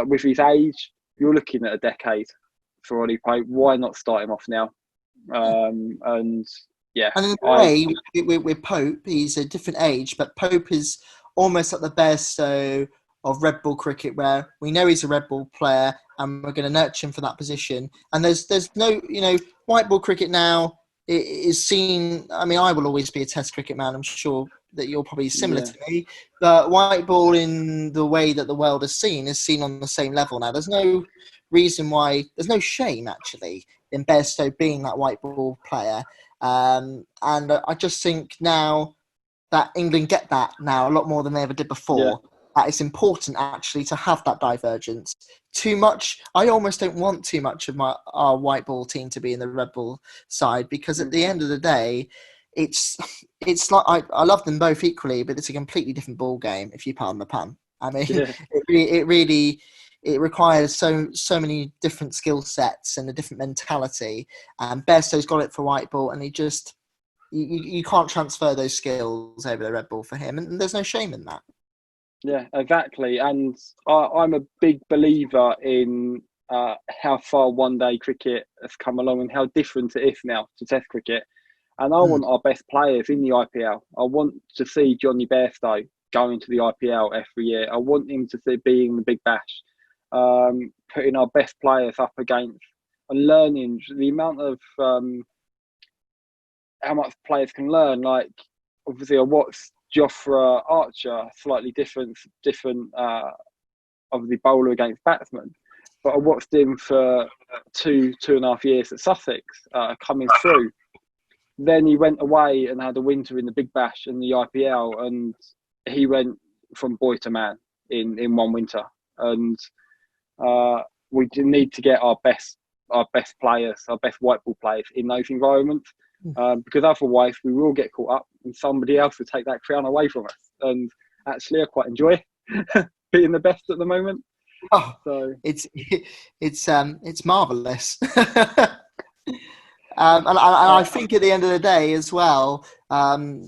with his age, you're looking at a decade for Ollie Pope. Why not start him off now? And yeah, and in a way, with Pope, he's a different age, but Pope is almost at the Bairstow of red ball cricket, where we know he's a red ball player and we're going to nurture him for that position. And there's no, white ball cricket now is seen. I mean, I will always be a Test cricket man. I'm sure that you're probably similar to me. But white ball, in the way that the world is seen on the same level now. There's no reason why. There's no shame actually in Bairstow being that white ball player. And I just think now that England get that now a lot more than they ever did before. That it's important actually to have that divergence. Too much, I almost don't want too much of our white ball team to be in the red ball side, because at the end of the day, it's like I love them both equally, but it's a completely different ball game, if you pardon the pun. I mean, it really requires so many different skill sets and a different mentality. And Bairstow's got it for white ball, and he just you can't transfer those skills over the red ball for him, and there's no shame in that. Yeah, exactly. And I'm a big believer in how far one-day cricket has come along and how different it is now to Test cricket. And I want our best players in the IPL. I want to see Johnny Bairstow going to the IPL every year. I want him to be in the Big Bash, putting our best players up against and learning the amount of how much players can learn. Like, obviously, I watched Jofra Archer, slightly different of the bowler against batsman. But I watched him for 2.5 years at Sussex, coming through. Then he went away and had a winter in the Big Bash and the IPL, and he went from boy to man in one winter. And we need to get our best players, our best white ball players in those environments. Because otherwise we will get caught up and somebody else will take that crown away from us. And actually, I quite enjoy being the best at the moment. Oh, so it's marvelous. And I think at the end of the day as well,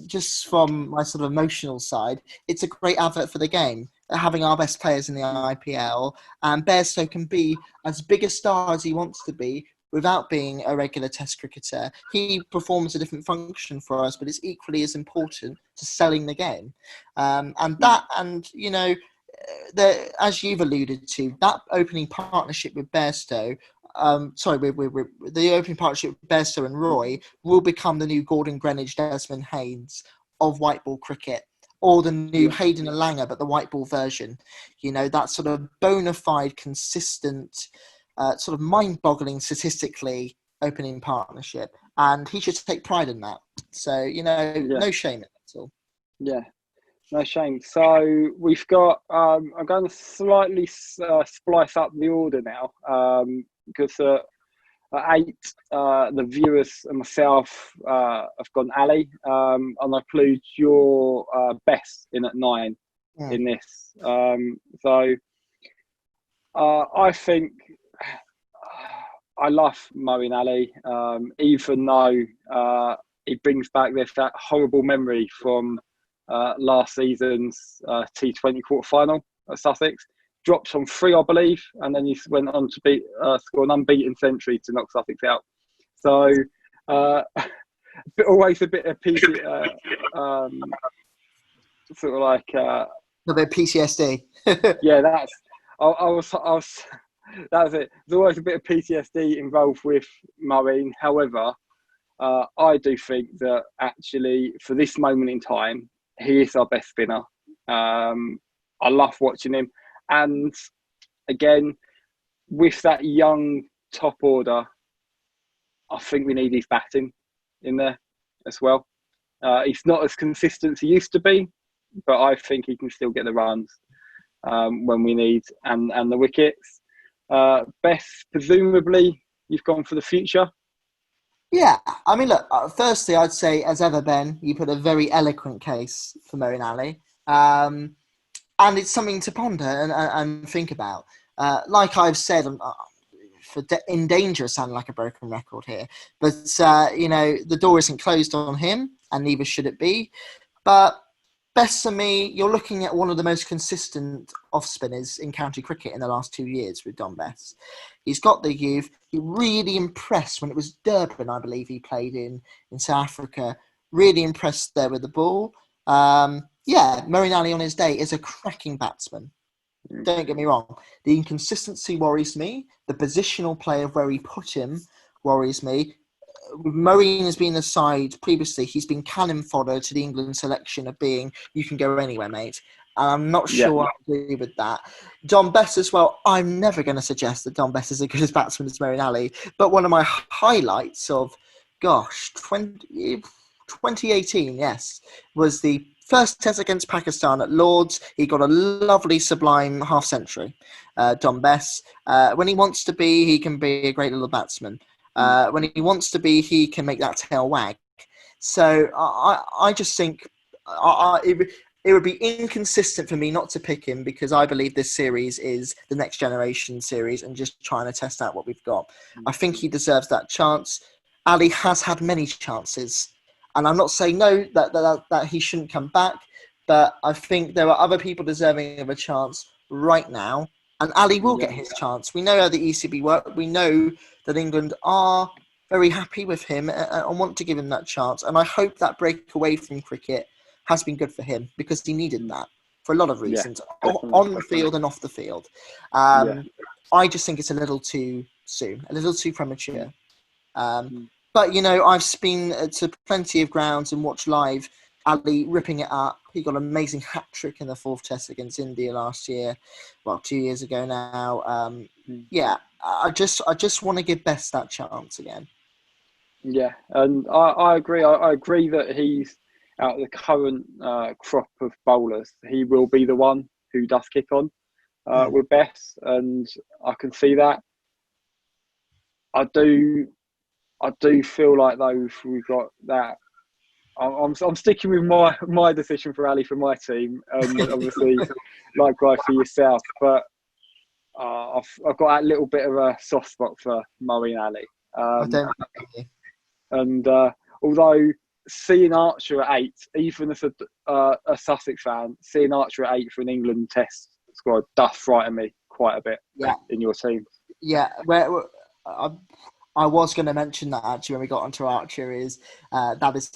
just from my sort of emotional side, it's a great advert for the game. Having our best players in the IPL, and Bairstow can be as big a star as he wants to be without being a regular Test cricketer. He performs a different function for us, but it's equally as important to selling the game. As you've alluded to, that opening partnership with Bairstow, with the opening partnership with Bairstow and Roy will become the new Gordon Greenidge, Desmond Haynes of white ball cricket. or the new Yeah. Hayden and Langer, but the white ball version. You know, that sort of bona fide, consistent, sort of mind-boggling statistically opening partnership. And he should take pride in that. So, you know, Yeah. no shame in it at all. Yeah. No shame. So we've got. I'm going to slightly splice up the order now, because at 8, the viewers and myself have gone Ali, and I include your best in at 9 in this. So I think I love Moeen Ali, even though he brings back that horrible memory from last season's T20 quarter-final at Sussex. Dropped on 3, I believe, and then he went on to score an unbeaten century to knock Sussex out. So always a bit of sort of like A bit of PTSD. yeah, I was that was it. There's always a bit of PTSD involved with Moeen. However, I do think that actually for this moment in time, he is our best spinner. I love watching him, and again, with that young top order, I think we need his batting in there as well. He's not as consistent as he used to be, but I think he can still get the runs when we need and the wickets. Beth, presumably you've gone for the future. Yeah, I mean, look, firstly, I'd say, as ever, Ben, you put a very eloquent case for Moeen Ali. And it's something to ponder and think about. Like I've said, in danger of sounding like a broken record here, but you know, the door isn't closed on him, and neither should it be. But best for me, you're looking at one of the most consistent off spinners in county cricket in the last 2 years with Don Bess. He's got the youth. He really impressed when it was Durban, I believe he played in South Africa. Really impressed there with the ball. Yeah, Moeen Ali on his day is a cracking batsman. Don't get me wrong. The inconsistency worries me. The positional play of where he put him worries me. Moeen has been aside previously. He's been cannon fodder to the England selection of being, you can go anywhere, mate. And I'm not sure I agree with that. Don Bess as well. I'm never going to suggest that Don Bess is as good as batsman as Moeen Ali. But one of my highlights of, 2018, yes, was the first test against Pakistan at Lords. He got a lovely, sublime half century. Don Bess, when he wants to be, he can be a great little batsman. When he wants to be, he can make that tail wag. So I just think it would be inconsistent for me not to pick him, because I believe this series is the next generation series and just trying to test out what we've got. I think he deserves that chance. Ali has had many chances, and I'm not saying no that he shouldn't come back, but I think there are other people deserving of a chance right now, and Ali will get his chance. We know how the ECB work. We know that England are very happy with him and want to give him that chance, and I hope that break away from cricket has been good for him, because he needed that for a lot of reasons, on the field and off the field. I just think it's a little too soon, a little too premature. But, you know, I've been to plenty of grounds and watched live Ali ripping it up. He got an amazing hat-trick in the 4th test against India last year. Well, 2 years ago now. Yeah, I just want to give Bess that chance again. Yeah, and I agree. I agree that he's, out of the current crop of bowlers, he will be the one who does kick on with Bess, and I can see that. I do feel like, though, if we've got that, I'm sticking with my decision for Ali for my team, and obviously likewise for yourself. But I've got that little bit of a soft spot for Moeen Ali. I don't. And although seeing Archer at 8, even as a Sussex fan, seeing Archer at 8 for an England Test squad does frighten me quite a bit. In your team. Yeah, I was going to mention that actually when we got onto Archer, is that is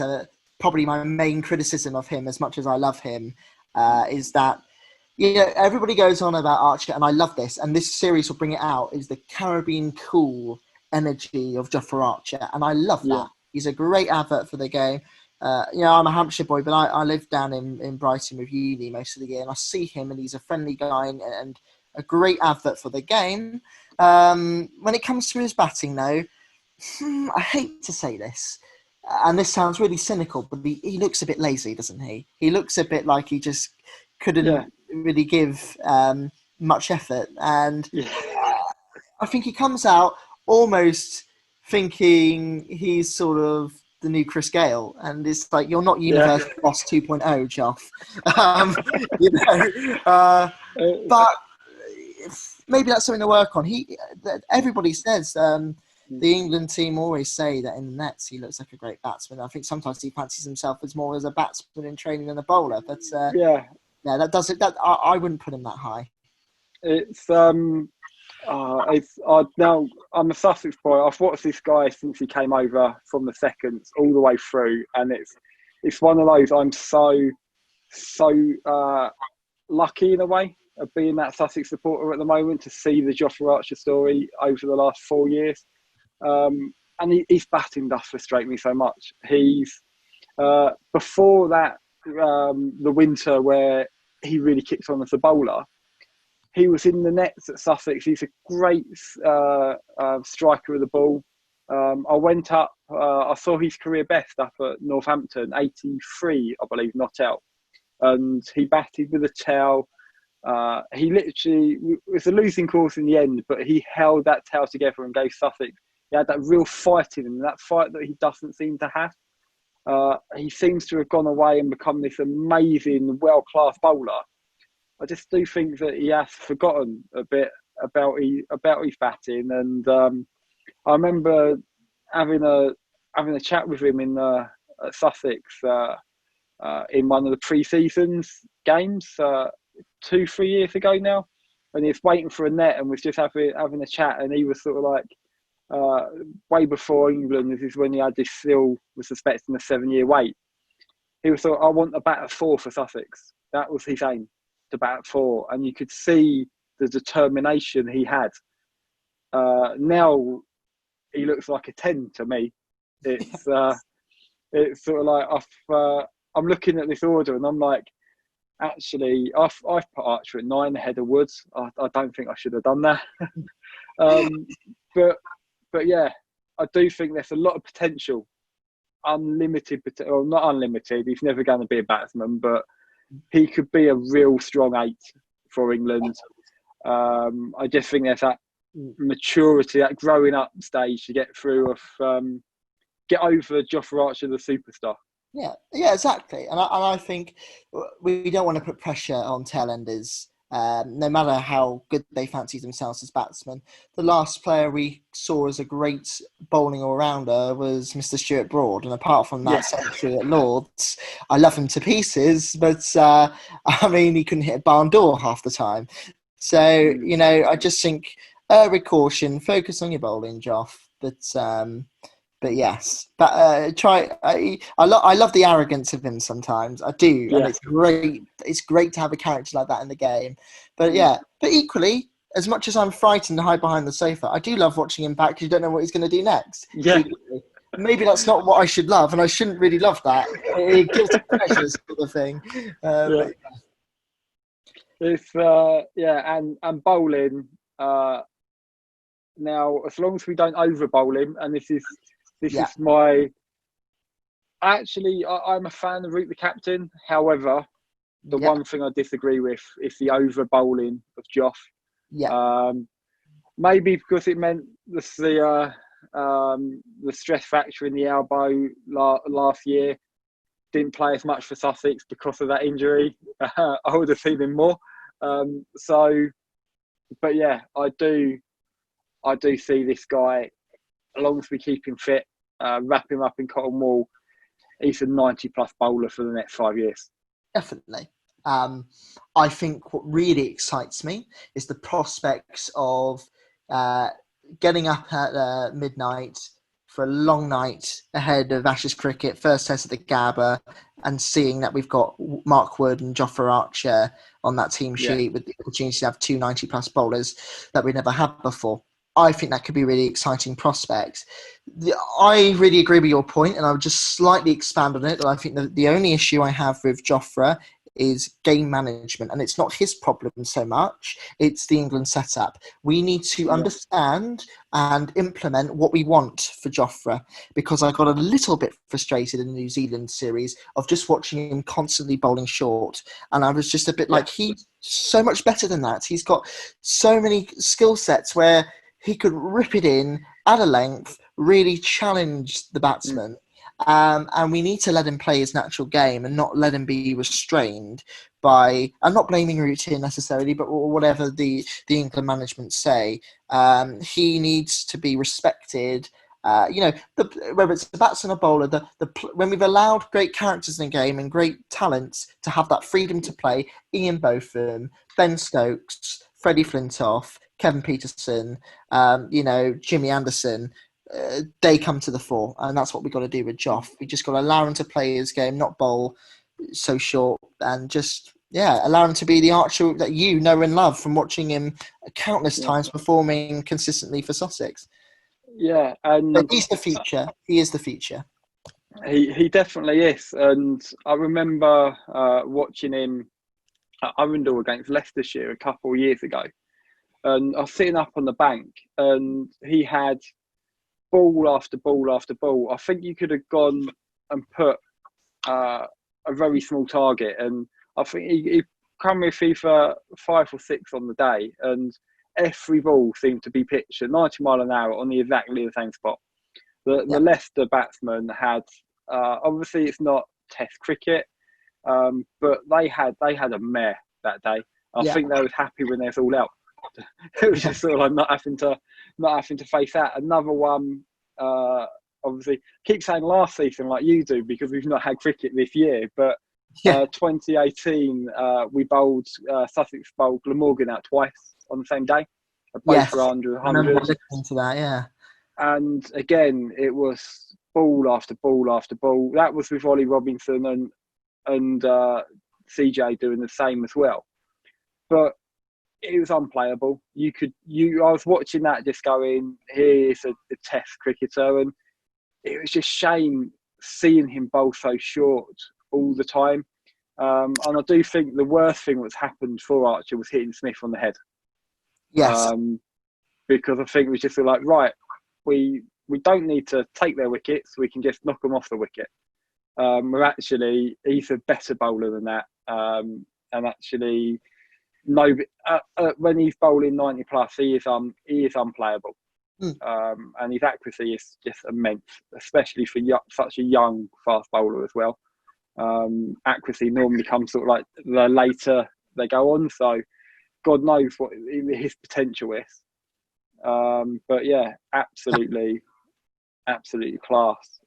probably my main criticism of him, as much as I love him, is that, you know, everybody goes on about Archer, and I love this, and this series will bring it out, is the Caribbean cool energy of Jofra Archer, and I love that. He's a great advert for the game. I'm a Hampshire boy, but I live down in Brighton with uni most of the year, and I see him, and he's a friendly guy and a great advert for the game. When it comes to his batting, though, I hate to say this, and this sounds really cynical, but he looks a bit lazy, doesn't he? He looks a bit like he just couldn't really give much effort, and Yeah. I think he comes out almost thinking he's sort of the new Chris Gale, and it's like, you're not Yeah. Universe Boss 2.0, Joff. You know, but maybe that's something to work on. Everybody says the England team always say that in the nets he looks like a great batsman. I think sometimes he fancies himself as more as a batsman in training than a bowler, but Yeah. that does it. That I wouldn't put him that high. It's now I'm a Sussex boy. I've watched this guy since he came over from the seconds all the way through, and it's one of those. I'm so lucky in a way of being that Sussex supporter at the moment to see the Jofra Archer story over the last 4 years. And his batting does frustrate me so much. He's before that the winter where he really kicked on as a bowler. He was in the nets at Sussex. He's a great striker of the ball. I went up. I saw his career best up at Northampton, 83, I believe, not out. And he batted with a towel. He literally, it was a losing course in the end, but he held that towel together and gave Sussex. He had that real fight in him, that fight that he doesn't seem to have. He seems to have gone away and become this amazing, world-class bowler. I just do think that he has forgotten a bit about his batting, and I remember having a chat with him in at Sussex in one of the pre-seasons games 2-3 years ago now, and he was waiting for a net and was just having a chat, and he was sort of like way before England. This is when he had this still was suspecting a 7-year wait. He was sort of, I want a bat at 4 for Sussex. That was his aim, to bat at 4, and you could see the determination he had. Now he looks like a 10 to me. It's sort of like I'm looking at this order and I'm like, actually, I've put Archer at 9 ahead of Woods. I don't think I should have done that. But yeah, I do think there's a lot of potential, unlimited, or not unlimited. He's never going to be a batsman, but he could be a real strong 8 for England. I just think there's that maturity, that growing up stage to get through get over Jofra Archer, the superstar. Yeah, exactly. And I think we don't want to put pressure on tailenders, no matter how good they fancy themselves as batsmen. The last player we saw as a great bowling all-rounder was Mr. Stuart Broad. And apart from that century at Lords, I love him to pieces, but I mean, he couldn't hit a barn door half the time. So, I just think with caution, focus on your bowling, Joff. But yes, but I love the arrogance of him sometimes. I do, and it's great. It's great to have a character like that in the game. But but equally, as much as I'm frightened to hide behind the sofa, I do love watching him back because you don't know what he's going to do next. Yeah. Maybe that's not what I should love, and I shouldn't really love that. Guilty pleasure sort of thing. But it's and bowling. Now, as long as we don't over bowl him, and this is my. Actually, I'm a fan of Root the Captain. However, the one thing I disagree with is the over bowling of Joff. Yeah. Maybe because it meant the stress factor in the elbow last year. Didn't play as much for Sussex because of that injury. I would have seen him more. But yeah, I do see this guy, as long as we keep him fit, wrap him up in cotton wool, he's a 90-plus bowler for the next 5 years. Definitely. I think what really excites me is the prospects of getting up at midnight for a long night ahead of Ashes cricket, first test at the Gabba, and seeing that we've got Mark Wood and Jofra Archer on that team sheet with the opportunity to have 2 90-plus bowlers that we never had before. I think that could be really exciting prospects. I really agree with your point, and I would just slightly expand on it. That I think that the only issue I have with Jofra is game management, and it's not his problem so much. It's the England setup. We need to Yeah, understand and implement what we want for Jofra, because I got a little bit frustrated in the New Zealand series of just watching him constantly bowling short, and I was just a bit yeah, like, he's so much better than that. He's got so many skill sets where he could rip it in at a length, really challenge the mm, batsman. And we need to let him play his natural game and not let him be restrained by, I'm not blaming routine necessarily, but whatever the England management say. He needs to be respected. Whether it's a batsman or bowler, when we've allowed great characters in the game and great talents to have that freedom to play, Ian Botham, Ben Stokes, Freddie Flintoff, Kevin Peterson, Jimmy Anderson, they come to the fore, and that's what we've got to do with Joff. We just got to allow him to play his game, not bowl so short, and just allow him to be the archer that you know and love from watching him countless yeah, times performing consistently for Sussex. yeah. But And he's the future. He is the future. he definitely is. And I remember watching him at Arundel against Leicestershire a couple of years ago, and I was sitting up on the bank, and he had ball after ball after ball. I think you could have gone and put a very small target, and I think he come with either 5 or 6 on the day, and every ball seemed to be pitched at 90 mile an hour on exactly the same spot. The Yeah. Leicester batsman had obviously it's not Test cricket, but they had a mare that day. I Yeah. think they was happy when they was all out. It was just sort of like not having to face that. Another one, obviously, keep saying last season like you do because we've not had cricket this year. But Yeah. 2018, we bowled Sussex bowled Glamorgan out twice on the same day, both Yes. for 100, I remember 100. listening to that. Yeah. And again, it was ball after ball after ball. That was with Ollie Robinson and CJ doing the same as well. But it was unplayable. I was watching that just going, here's a Test cricketer, and it was just shame seeing him bowl so short all the time. And I do think the worst thing that's happened for Archer was hitting Smith on the head, Yes. because I think it was just like, right, we don't need to take their wickets, we can just knock them off the wicket. He's a better bowler than that, and actually no, when he's bowling 90 plus, he is unplayable, Mm. and his accuracy is just immense, especially for such a young fast bowler as well. Accuracy normally comes sort of like the later they go on, so God knows what his potential is. But yeah, absolutely class.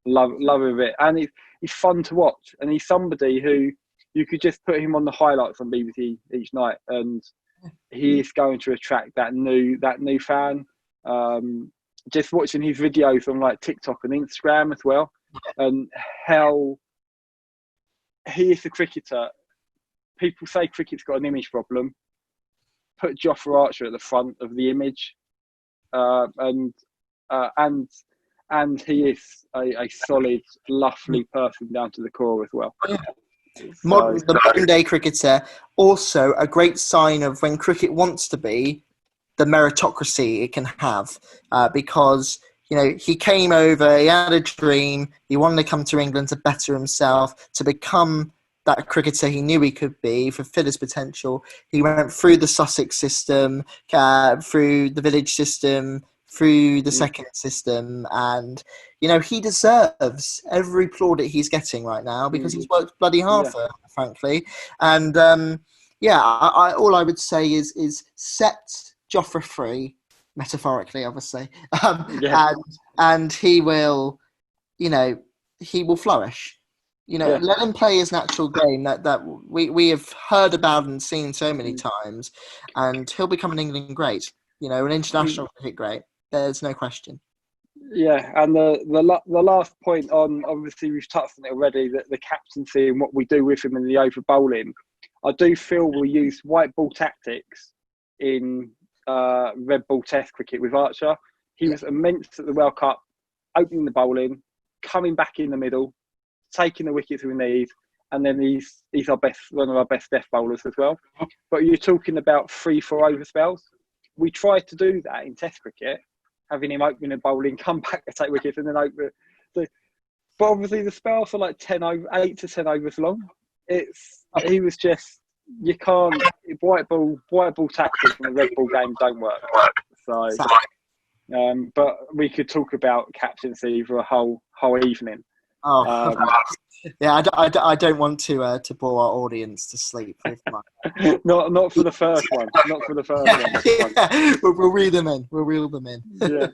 Love of it, and he's fun to watch, and he's somebody who you could just put him on the highlights on BBC each night, and he is going to attract that new fan. Just watching his videos on like TikTok and Instagram as well, and how he is a cricketer. People say cricket's got an image problem. Put Jofra Archer at the front of the image, and he is a solid, lovely person down to the core as well. So The modern day cricketer, also a great sign of when cricket wants to be, the meritocracy it can have, because he came over, he had a dream, he wanted to come to England to better himself, to become that cricketer he knew he could be, fulfill his potential. He went through the Sussex system, through the village system, through the second system, and he deserves every plaudit he's getting right now because he's worked bloody hard for it, frankly. And all I would say is set Jofra free, metaphorically, obviously, yeah, and he will, he will flourish. yeah, Let him play his natural game that we have heard about and seen so many times, and he'll become an England great. An international cricket great. There's no question. yeah. And the last point on, obviously we've touched on it already, that the captaincy and what we do with him in the over bowling. I do feel we use white ball tactics in red ball Test cricket with Archer. He was immense at the World Cup, opening the bowling, coming back in the middle, taking the wickets we need, and then he's one of our best death bowlers as well. But you're talking about 3-4 over spells. We tried to do that in Test cricket, having him opening and bowling, come back to take wickets, and then open. But obviously the spells are like 8 to 10 overs long. He was just, you can't, white ball tactics in the red ball game don't work. So, but we could talk about captaincy for a whole evening. Yeah, I don't want to bore our audience to sleep with my... not for the first one. Not for the first one. Yeah. We'll reel them in. We'll reel them in. Yeah.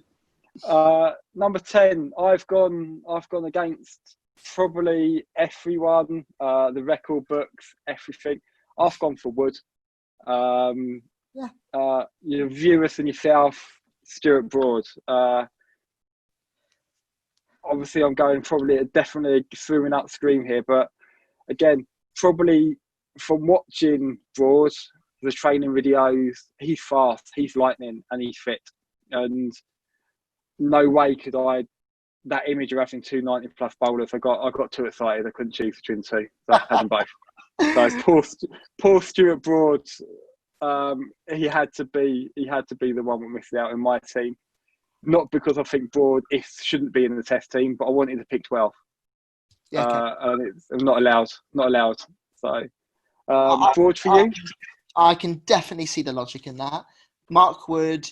Number 10. I've gone against probably everyone. The record books, everything. I've gone for Wood. Your viewers and yourself, Stuart Broad. Obviously, I'm going definitely swimming upstream here, but again, probably from watching Broad, the training videos, he's fast, he's lightning, and he's fit. And no way could that image of having 290-plus bowlers, I got too excited. I couldn't choose between two. So I had them both. So poor Stuart Broad, he had to be the one that missed out in my team. Not because I think Broad shouldn't be in the Test team, but I wanted to pick 12. Yeah, okay. And it's not allowed. So, Broad for you? I can definitely see the logic in that. Mark Wood,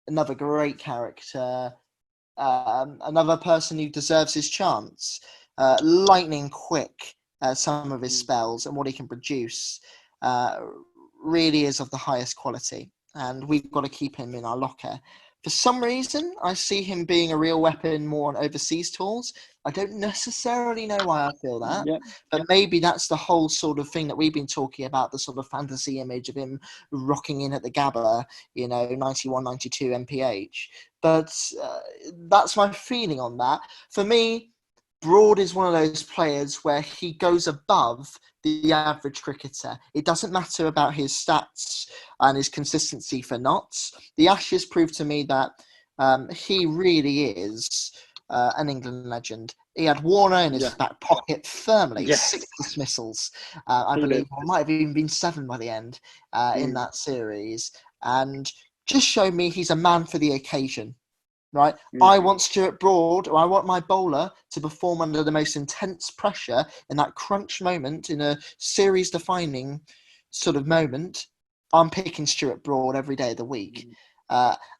another great character, another person who deserves his chance. Lightning quick, some of his spells and what he can produce really is of the highest quality. And we've got to keep him in our locker. For some reason, I see him being a real weapon more on overseas tours. I don't necessarily know why I feel that, but maybe that's the whole sort of thing that we've been talking about, the sort of fantasy image of him rocking in at the Gabba, 91, 92 MPH. But that's my feeling on that. For me, Broad is one of those players where he goes above the average cricketer. It doesn't matter about his stats and his consistency for knots. The Ashes proved to me that he really is an England legend. He had Warner in his back pocket firmly, 6 dismissals, I believe. Or it might have even been 7 by the end in that series. And just showed me he's a man for the occasion. Right, I want Stuart Broad, or I want my bowler to perform under the most intense pressure in that crunch moment, in a series-defining sort of moment. I'm picking Stuart Broad every day of the week.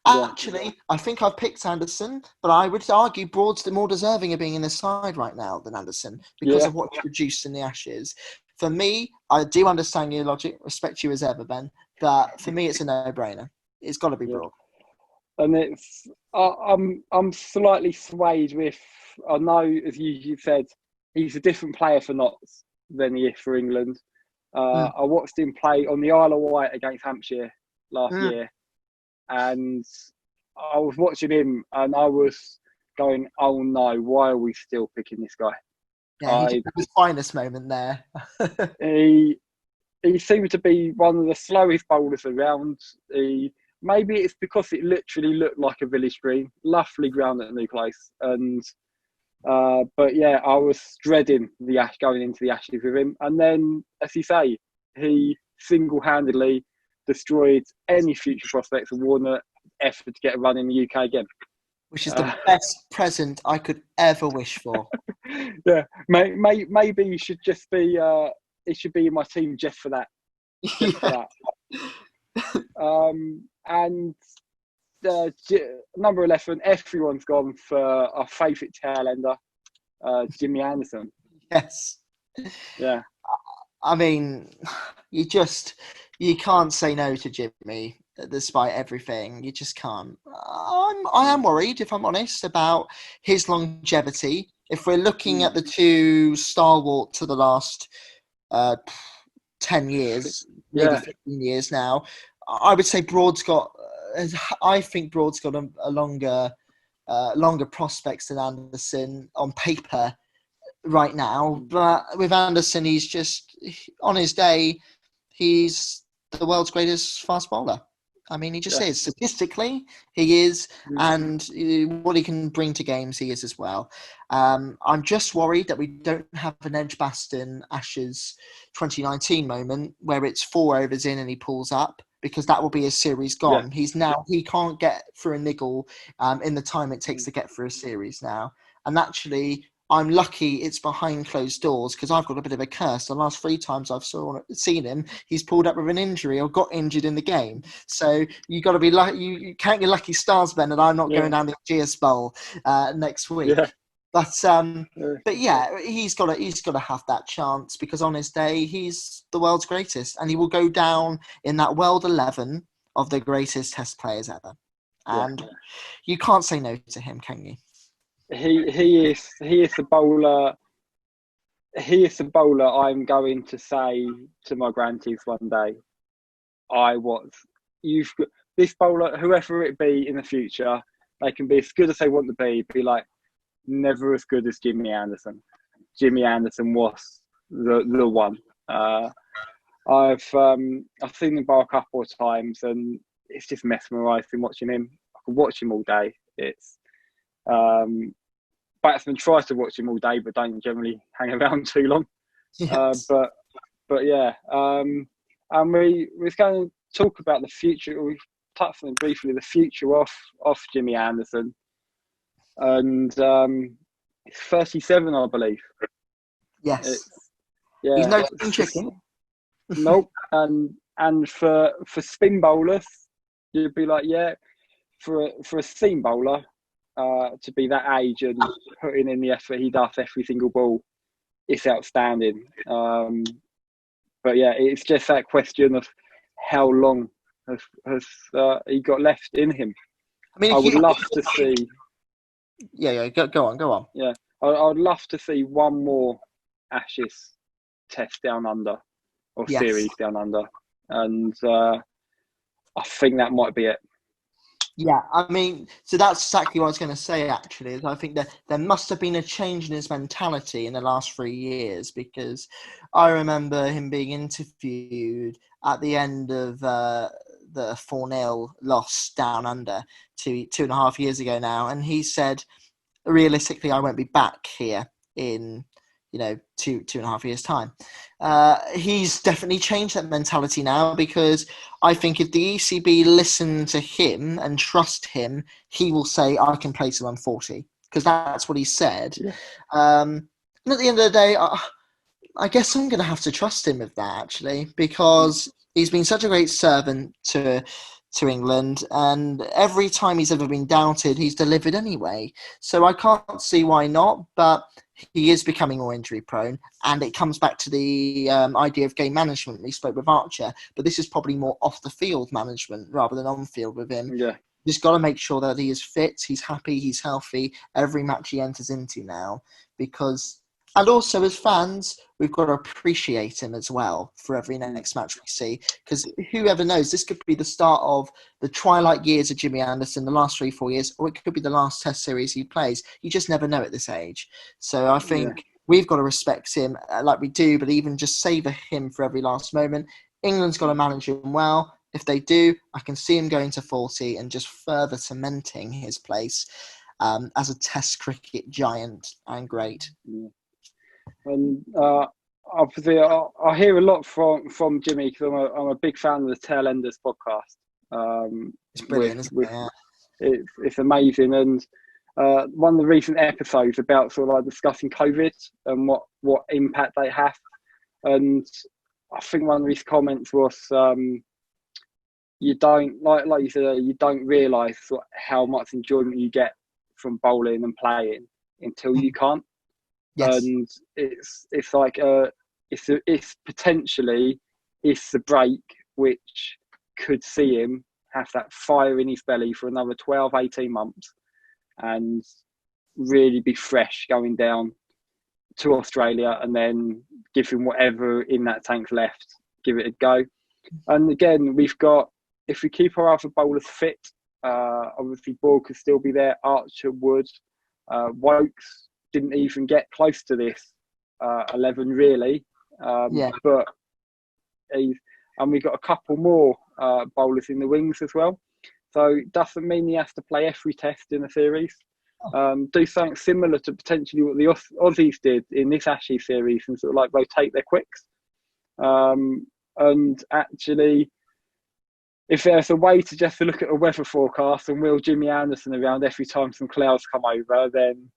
Actually, I think I've picked Anderson, but I would argue Broad's more deserving of being in the side right now than Anderson because of what he produced in the Ashes. For me, I do understand your logic, respect you as ever, Ben, but for me, it's a no-brainer. It's got to be Broad. And I'm slightly swayed with, I know, as you said, he's a different player for Notts than he is for England. I watched him play on the Isle of Wight against Hampshire last year, and I was watching him and I was going, oh no, why are we still picking this guy? Yeah, he had his finest moment there. he seemed to be one of the slowest bowlers around. Maybe it's because it literally looked like a village green, lovely ground at a new place. And but yeah, I was dreading going into the Ashes with him. And then, as you say, he single-handedly destroyed any future prospects of Warner effort to get a run in the UK again. Which is the best present I could ever wish for. Yeah, maybe you should just be. It should be in my team just for that. Just for that. And number 11, everyone's gone for our favourite tail ender, Jimmy Anderson. Yes. Yeah. I mean, you can't say no to Jimmy despite everything. You just can't. I am worried, if I'm honest, about his longevity. If we're looking at the two stalwart to the last 10 years, maybe 15 years now, I would say Broad's got. I think Broad's got a longer prospects than Anderson on paper right now. But with Anderson, he's just on his day. He's the world's greatest fast bowler. I mean, he just Yeah. is. Statistically, he is, Mm. and what he can bring to games, he is as well. I'm just worried that we don't have an Edgbaston Ashes 2019 moment where it's 4 overs in and he pulls up, because that will be a series Yeah. gone. He can't get through a niggle in the time it takes to get through a series now. And actually, I'm lucky it's behind closed doors, because I've got a bit of a curse. The last 3 times I've seen him, he's pulled up with an injury or got injured in the game. So you got to be lucky. You count your lucky stars, Ben, and I'm not Yeah. going down the Aegeus Bowl next Yeah. week. But yeah, he's got to have that chance, because on his day he's the world's greatest, and he will go down in that world 11 of the greatest Test players ever. Yeah. And you can't say no to him, can you? He is the bowler. He is the bowler I'm going to say to my grandkids one day. You've got this bowler, whoever it be in the future, they can be as good as they want to be like never as good as Jimmy Anderson. Jimmy Anderson was the one. I've seen him bowl a couple of times, and it's just mesmerising watching him. I can watch him all day. It's batsmen try to watch him all day, but don't generally hang around too long. Yes. But yeah, and we're going to talk about the future. We've touched on it briefly, the future of Jimmy Anderson, and he's 37, I believe. Yes. It's He's yeah, no spring chicken. nope, and for spin bowlers, you'd be like, yeah, for a seam bowler, to be that age and putting in the effort he does every single ball, it's outstanding. But yeah, it's just that question of how long has he got left in him. I mean, I would love to see. yeah. Go on. Yeah, I would love to see one more Ashes Test down under or Yes. series down under, and I think that might be it. Yeah, I mean, so that's exactly what I was going to say, actually. Is I think that there must have been a change in his mentality in the last 3 years, because I remember him being interviewed at the end of the 4-0 loss down under 2.5 years ago now. And he said, realistically, I won't be back here in, 2.5 years' time. He's definitely changed that mentality now, because I think if the ECB listen to him and trust him, he will say, I can play till I'm 40, because that's what he said. Yeah, And at the end of the day, I guess I'm going to have to trust him with that, actually, because he's been such a great servant to England, and every time he's ever been doubted, he's delivered anyway. So I can't see why not, but he is becoming more injury prone, and it comes back to the idea of game management. We spoke with Archer, but this is probably more off the field management rather than on field with him. yeah, Just got to make sure that he is fit, he's happy, he's healthy every match he enters into now, because. And also, as fans, we've got to appreciate him as well for every next match we see. Because whoever knows, this could be the start of the twilight years of Jimmy Anderson, the last 3-4 years, or it could be the last Test series he plays. You just never know at this age. So I yeah, think we've got to respect him like we do, but even just savour him for every last moment. England's got to manage him well. If they do, I can see him going to 40 and just further cementing his place as a Test cricket giant and great. yeah. And obviously, I hear a lot from Jimmy, because I'm a big fan of the Tail Enders podcast. It's brilliant, isn't With it? it's amazing, and one of the recent episodes about sort of like discussing COVID and what impact they have, and I think one of his comments was, you don't like you said, you don't realise sort of how much enjoyment you get from bowling and playing until you can't. Yes. And it's like it's potentially it's the break which could see him have that fire in his belly for another 12-18 months and really be fresh going down to Australia, and then give him whatever in that tank's left, give it a go. And again, we've got, if we keep our other bowlers fit, obviously Ball could still be there, Archer would, Wokes didn't even get close to this 11 really, Yeah. but and we've got a couple more bowlers in the wings as well. So it doesn't mean he has to play every test in a series. Do something similar to potentially what the Aussies did in this Ashes series and sort of like rotate their quicks. And actually, if there's a way to just look at a weather forecast and wheel Jimmy Anderson around every time some clouds come over, then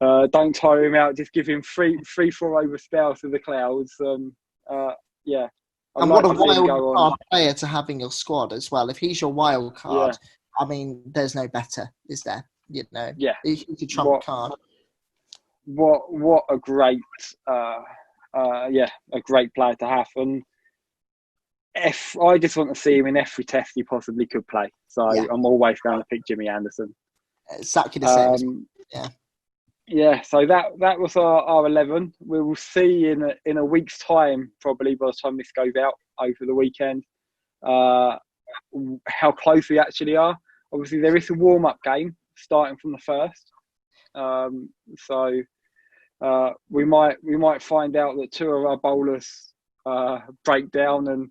don't tire him out. Just give him three, 4 over spells of the clouds. Yeah. And what a wild card player to have in your squad as well. If he's your wild card, I mean, there's no better, is there? You know, he's a trump card. What a great, a great player to have. And I just want to see him in every test he possibly could play. So I'm always going to pick Jimmy Anderson. Exactly the same. Yeah, so that was our 11. We will see in a week's time, probably by the time this goes out over the weekend, how close we actually are. Obviously, there is a warm-up game starting from the first, so we might find out that 2 of our bowlers break down and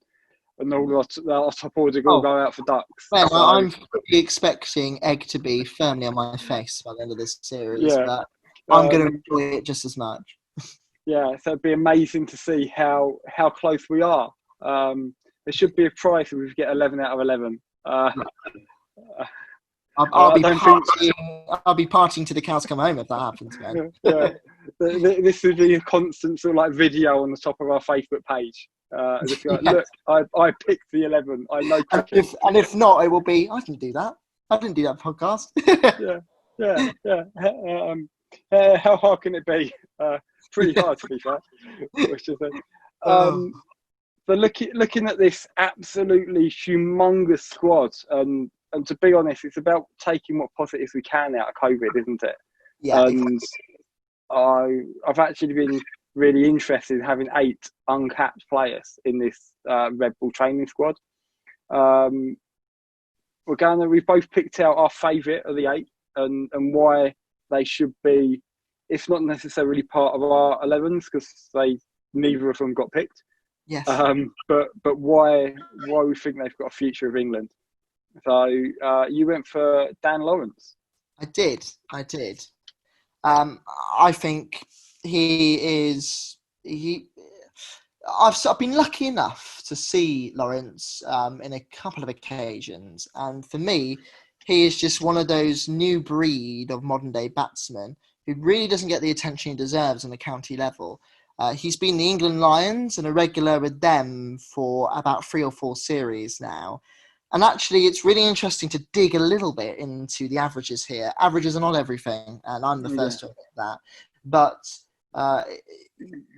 all our top order will go out for ducks. Well, so, I'm expecting Egg to be firmly on my face by the end of this series, but I'm going to enjoy it just as much. Yeah, so it'd be amazing to see how close we are. There should be a prize if we get 11 out of 11. I'll be partying to the cows come home if that happens, man. This would be a constant sort of like video on the top of our Facebook page. Look, I picked the 11. I know cricket. And if not, it will be, I didn't do that. I didn't do that podcast. How hard can it be? Pretty hard, to be fair. But looking at this absolutely humongous squad, and to be honest, it's about taking what positives we can out of COVID, isn't it? Yeah. And I've actually been really interested in having 8 uncapped players in this Red Bull training squad. We've both picked out our favourite of the 8 and why they should be, if not necessarily part of our 11s, because neither of them got picked. Yes. But why we think they've got a future of England. So you went for Dan Lawrence. I did. I think I've been lucky enough to see Lawrence in a couple of occasions, and for me, he is just one of those new breed of modern day batsmen who really doesn't get the attention he deserves on the county level. He's been the England Lions and a regular with them for about 3 or 4 series now. And actually, it's really interesting to dig a little bit into the averages here. Averages are not everything, and I'm the first to admit that. But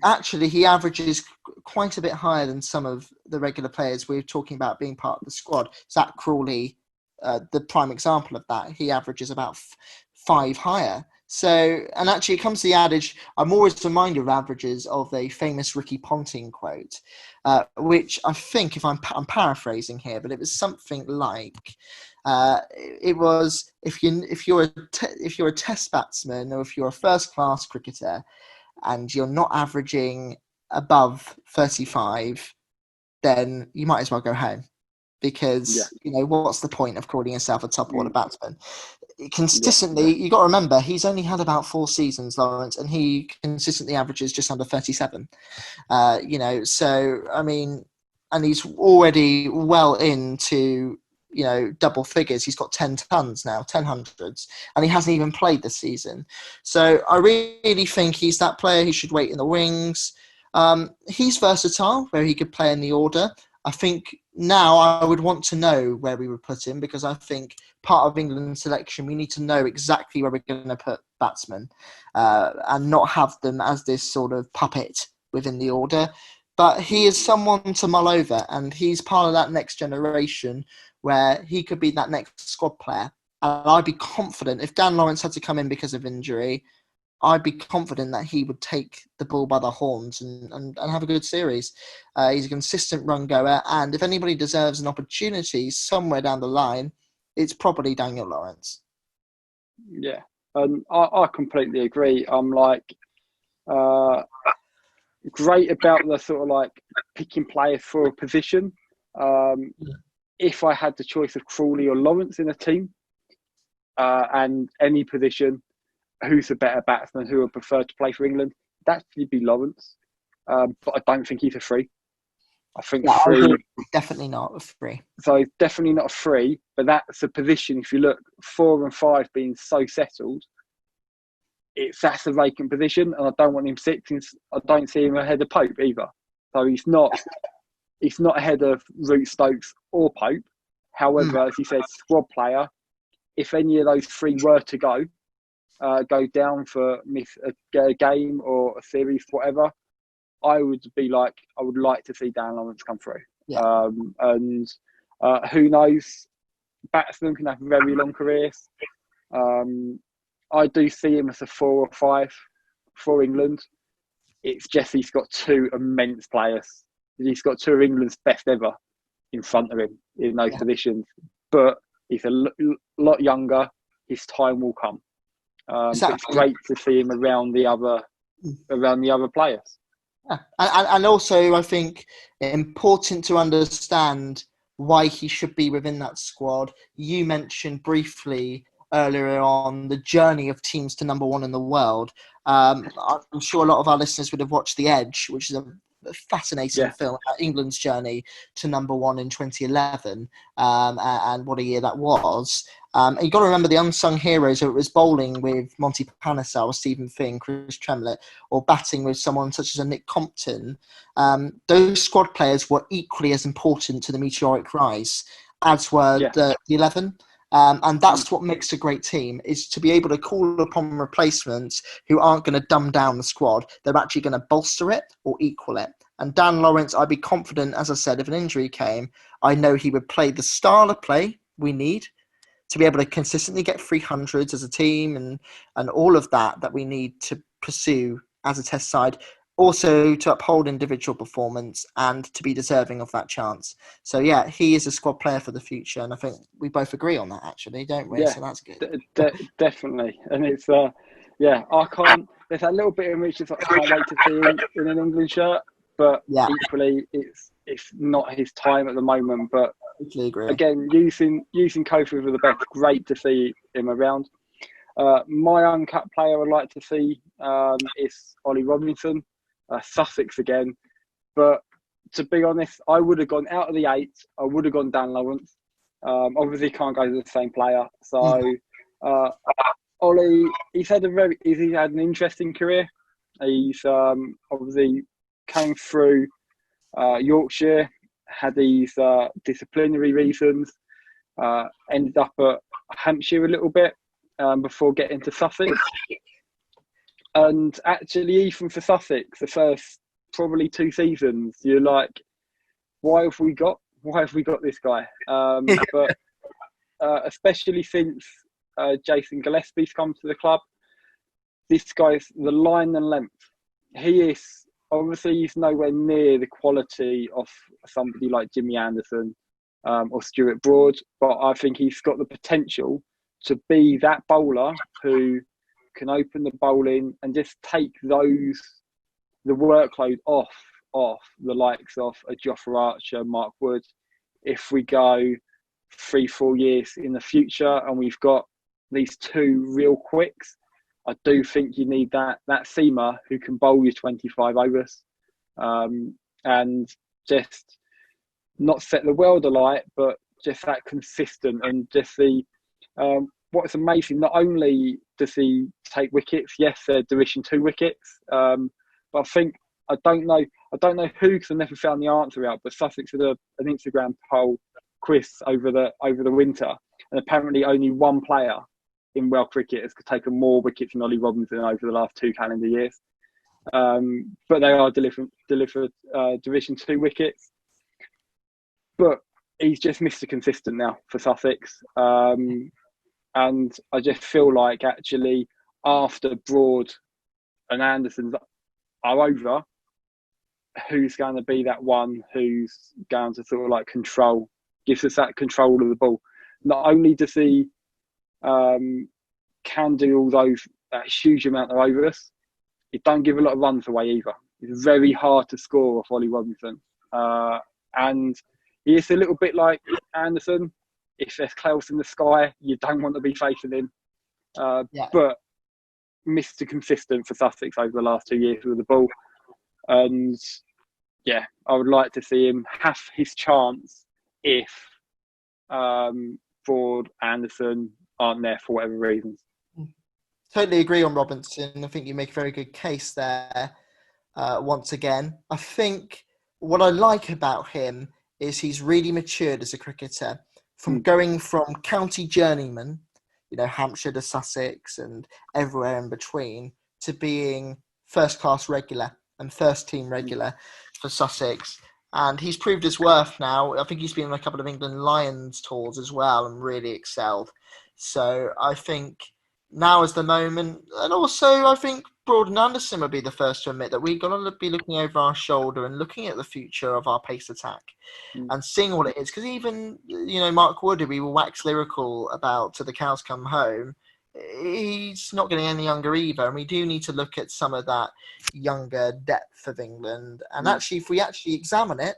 actually, he averages quite a bit higher than some of the regular players we're talking about being part of the squad. Zach Crawley, the prime example of that. He averages about 5 higher. So, and actually it comes to the adage, I'm always reminded of averages of a famous Ricky Ponting quote, which I think, if I'm paraphrasing here, but it was something like, it was, if you're a test batsman or if you're a first class cricketer and you're not averaging above 35, then you might as well go home. Because, what's the point of calling yourself a top order batsman? Consistently, you got to remember, he's only had about 4 seasons, Lawrence, and he consistently averages just under 37. So, I mean, and he's already well into, double figures. He's got 10 tons now, 10 hundreds, and he hasn't even played this season. So I really think he's that player who should wait in the wings. He's versatile, where he could play in the order. I think now I would want to know where we would put him, because I think part of England's selection, we need to know exactly where we're going to put batsmen and not have them as this sort of puppet within the order. But he is someone to mull over, and he's part of that next generation where he could be that next squad player. And I'd be confident if Dan Lawrence had to come in because of injury, I'd be confident that he would take the bull by the horns and have a good series. He's a consistent run goer, and if anybody deserves an opportunity somewhere down the line, it's probably Daniel Lawrence. Yeah, I completely agree. I'm like, great about the sort of like picking players for a position. If I had the choice of Crawley or Lawrence in a team, and any position, who's a better batsman, who would prefer to play for England, that'd be Lawrence. But I don't think he's a free. I think free. Definitely not a free. So definitely not a free, but that's a position. If you look 4 and 5 being so settled, that's a vacant position, and I don't want him 6. I don't see him ahead of Pope either. So he's not ahead of Root, Stokes or Pope. However, as you said, squad player. If any of those 3 were to go down for miss a game or a series, whatever, I would like to see Dan Lawrence come through. Yeah. And who knows, batsmen can have very long careers. I do see him as a 4 or 5 for England. It's just he's got 2 immense players. He's got 2 of England's best ever in front of him in those positions. But he's a lot younger. His time will come. Exactly. But it's great to see him around the other players. Yeah. And also, I think important to understand why he should be within that squad. You mentioned briefly earlier on the journey of teams to number 1 in the world. I'm sure a lot of our listeners would have watched The Edge, which is a fascinating film about England's journey to number 1 in 2011, and what a year that was. And you've got to remember the unsung heroes, whether it was bowling with Monty Panesar or Stephen Finn, Chris Tremlett, or batting with someone such as a Nick Compton. Those squad players were equally as important to the meteoric rise as were the 11. And that's what makes a great team, is to be able to call upon replacements who aren't going to dumb down the squad. They're actually going to bolster it or equal it. And Dan Lawrence, I'd be confident, as I said, if an injury came, I know he would play the style of play we need to be able to consistently get 300s as a team and all of that we need to pursue as a test side. Also to uphold individual performance and to be deserving of that chance. So, yeah, he is a squad player for the future. And I think we both agree on that, actually, don't we? Yeah, so that's good. Definitely. And it's, I can't, there's that little bit in which I can't wait to see him in an England shirt. But equally, it's not his time at the moment. But again, using Kofi for the best, great to see him around. My uncapped player I'd like to see is Ollie Robinson. Sussex again, but to be honest, I would have gone out of the 8. I would have gone Dan Lawrence. Obviously, can't go to the same player. So, Ollie, he's had an interesting career. He's obviously came through Yorkshire, had these disciplinary reasons, ended up at Hampshire a little bit before getting to Sussex. And actually, even for Sussex, the first probably 2 seasons, you're like, why have we got this guy? But especially since Jason Gillespie's come to the club, this guy's the line and length. He's nowhere near the quality of somebody like Jimmy Anderson or Stuart Broad, but I think he's got the potential to be that bowler who can open the bowling and just take the workload off the likes of a Jofra Archer, Mark Wood. If we go 3-4 years in the future and we've got these 2 real quicks, I do think you need that seamer who can bowl you 25 overs and just not set the world alight, but just that consistent and just the what's amazing, not only does he take wickets, yes, they're Division 2 wickets, but I don't know who, because I never found the answer out, but Sussex did an Instagram poll quiz over the winter, and apparently only 1 player in world cricket has taken more wickets than Ollie Robinson over the last 2 calendar years. But they are delivered Division 2 wickets. But he's just Mr. Consistent now for Sussex. And I just feel like actually after Broad and Anderson are over, who's going to be that one who's going to sort of like gives us that control of the ball. Not only does he can do that huge amount of overs, he don't give a lot of runs away either. It's very hard to score off Ollie Robinson. And he is a little bit like Anderson. If there's clouds in the sky, you don't want to be facing him. But Mr. Consistent for Sussex over the last 2 years with the ball. And yeah, I would like to see him have his chance if Ford, Anderson aren't there for whatever reasons. Totally agree on Robinson. I think you make a very good case there. Once again, I think what I like about him is he's really matured as a cricketer from going from county journeyman, Hampshire to Sussex and everywhere in between, to being first class regular and first team regular for Sussex. And he's proved his worth now. I think he's been on a couple of England Lions tours as well and really excelled. So I think now is the moment. And also I think Broad and Anderson would be the first to admit that we've got to be looking over our shoulder and looking at the future of our pace attack and seeing what it is. Because even, Mark Wood, who we will wax lyrical about till the cows come home, he's not getting any younger either. And we do need to look at some of that younger depth of England. And actually, if we actually examine it,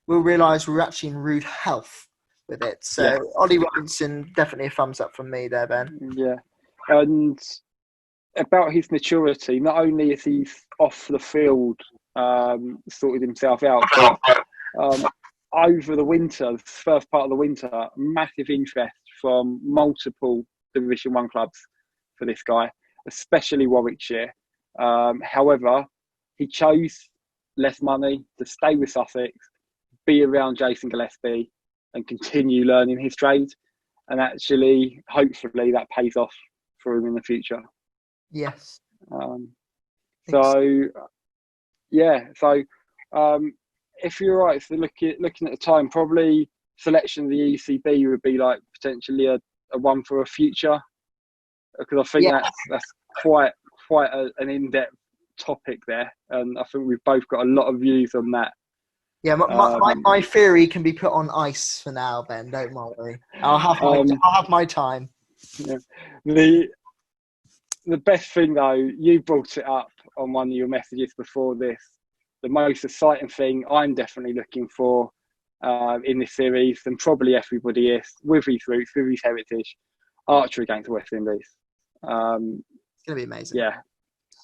we'll realise we're actually in rude health with it. So Ollie Robinson, definitely a thumbs up from me there, Ben. Yeah. And about his maturity, not only is he off the field sorted himself out, but over the winter, the first part of the winter, massive interest from multiple Division 1 clubs for this guy, especially Warwickshire. However, he chose less money to stay with Sussex, be around Jason Gillespie and continue learning his trade. And actually, hopefully, that pays off for him in the future. Yes. If you're right, so looking at the time, probably selection of the ECB would be like potentially a one for a future, because I think that's quite an in-depth topic there, and I think we've both got a lot of views on that. Yeah, my theory can be put on ice for now, Ben. Don't worry, I'll have my time. Yeah. The best thing though, you brought it up on one of your messages before this. The most exciting thing I'm definitely looking for in this series, and probably everybody is, with his roots, with his heritage, archery against West Indies. It's going to be amazing. Yeah.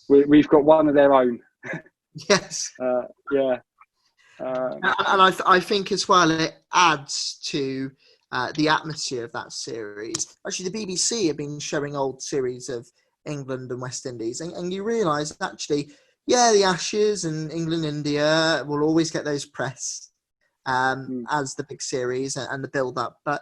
We've got one of their own. Yes. And I think as well it adds to the atmosphere of that series. Actually, the BBC have been showing old series of England and West Indies, and you realise actually, the Ashes and England, India will always get those press as the big series and the build-up. But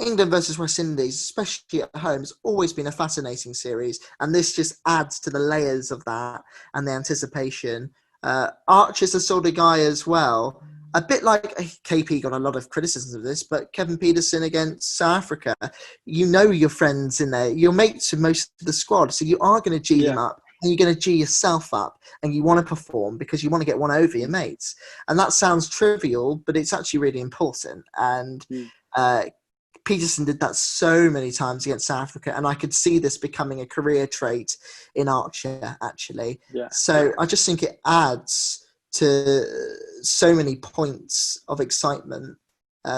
England versus West Indies, especially at home, has always been a fascinating series, and this just adds to the layers of that and the anticipation. Archer's the sort of guy as well, a bit like KP got a lot of criticisms of this, but Kevin Peterson against South Africa, your friends in there, your mates with most of the squad, so you are going to G them up, and you're going to G yourself up, and you want to perform because you want to get one over your mates. And that sounds trivial, but it's actually really important. And Peterson did that so many times against South Africa, and I could see this becoming a career trait in Archer, actually. Yeah. So I just think it adds to so many points of excitement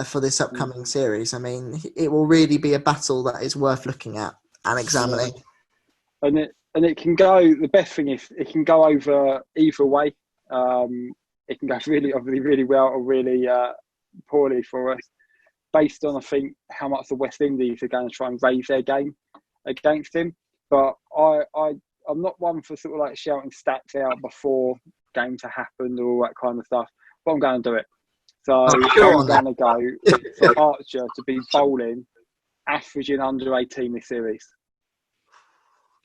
for this upcoming series. I mean, it will really be a battle that is worth looking at and examining. And it can go. The best thing is it can go over either way. It can go really well or really poorly for us, based on, I think, how much the West Indies are going to try and raise their game against him. But I'm not one for sort of like shouting stats out before games have happened or all that kind of stuff, but I'm going to do it. So I'm going to go for Archer to be bowling, averaging under 18 this series.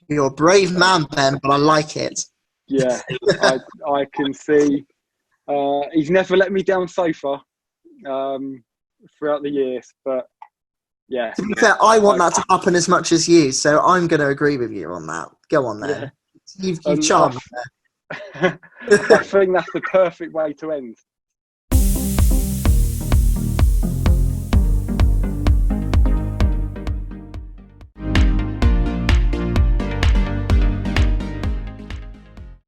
You're a brave man, Ben, but I like it. Yeah, I can see. He's never let me down so far throughout the years, but yeah. To be fair, I want that to happen as much as you, so I'm going to agree with you on that. Go on then. Yeah. You've charmed me. I think that's the perfect way to end.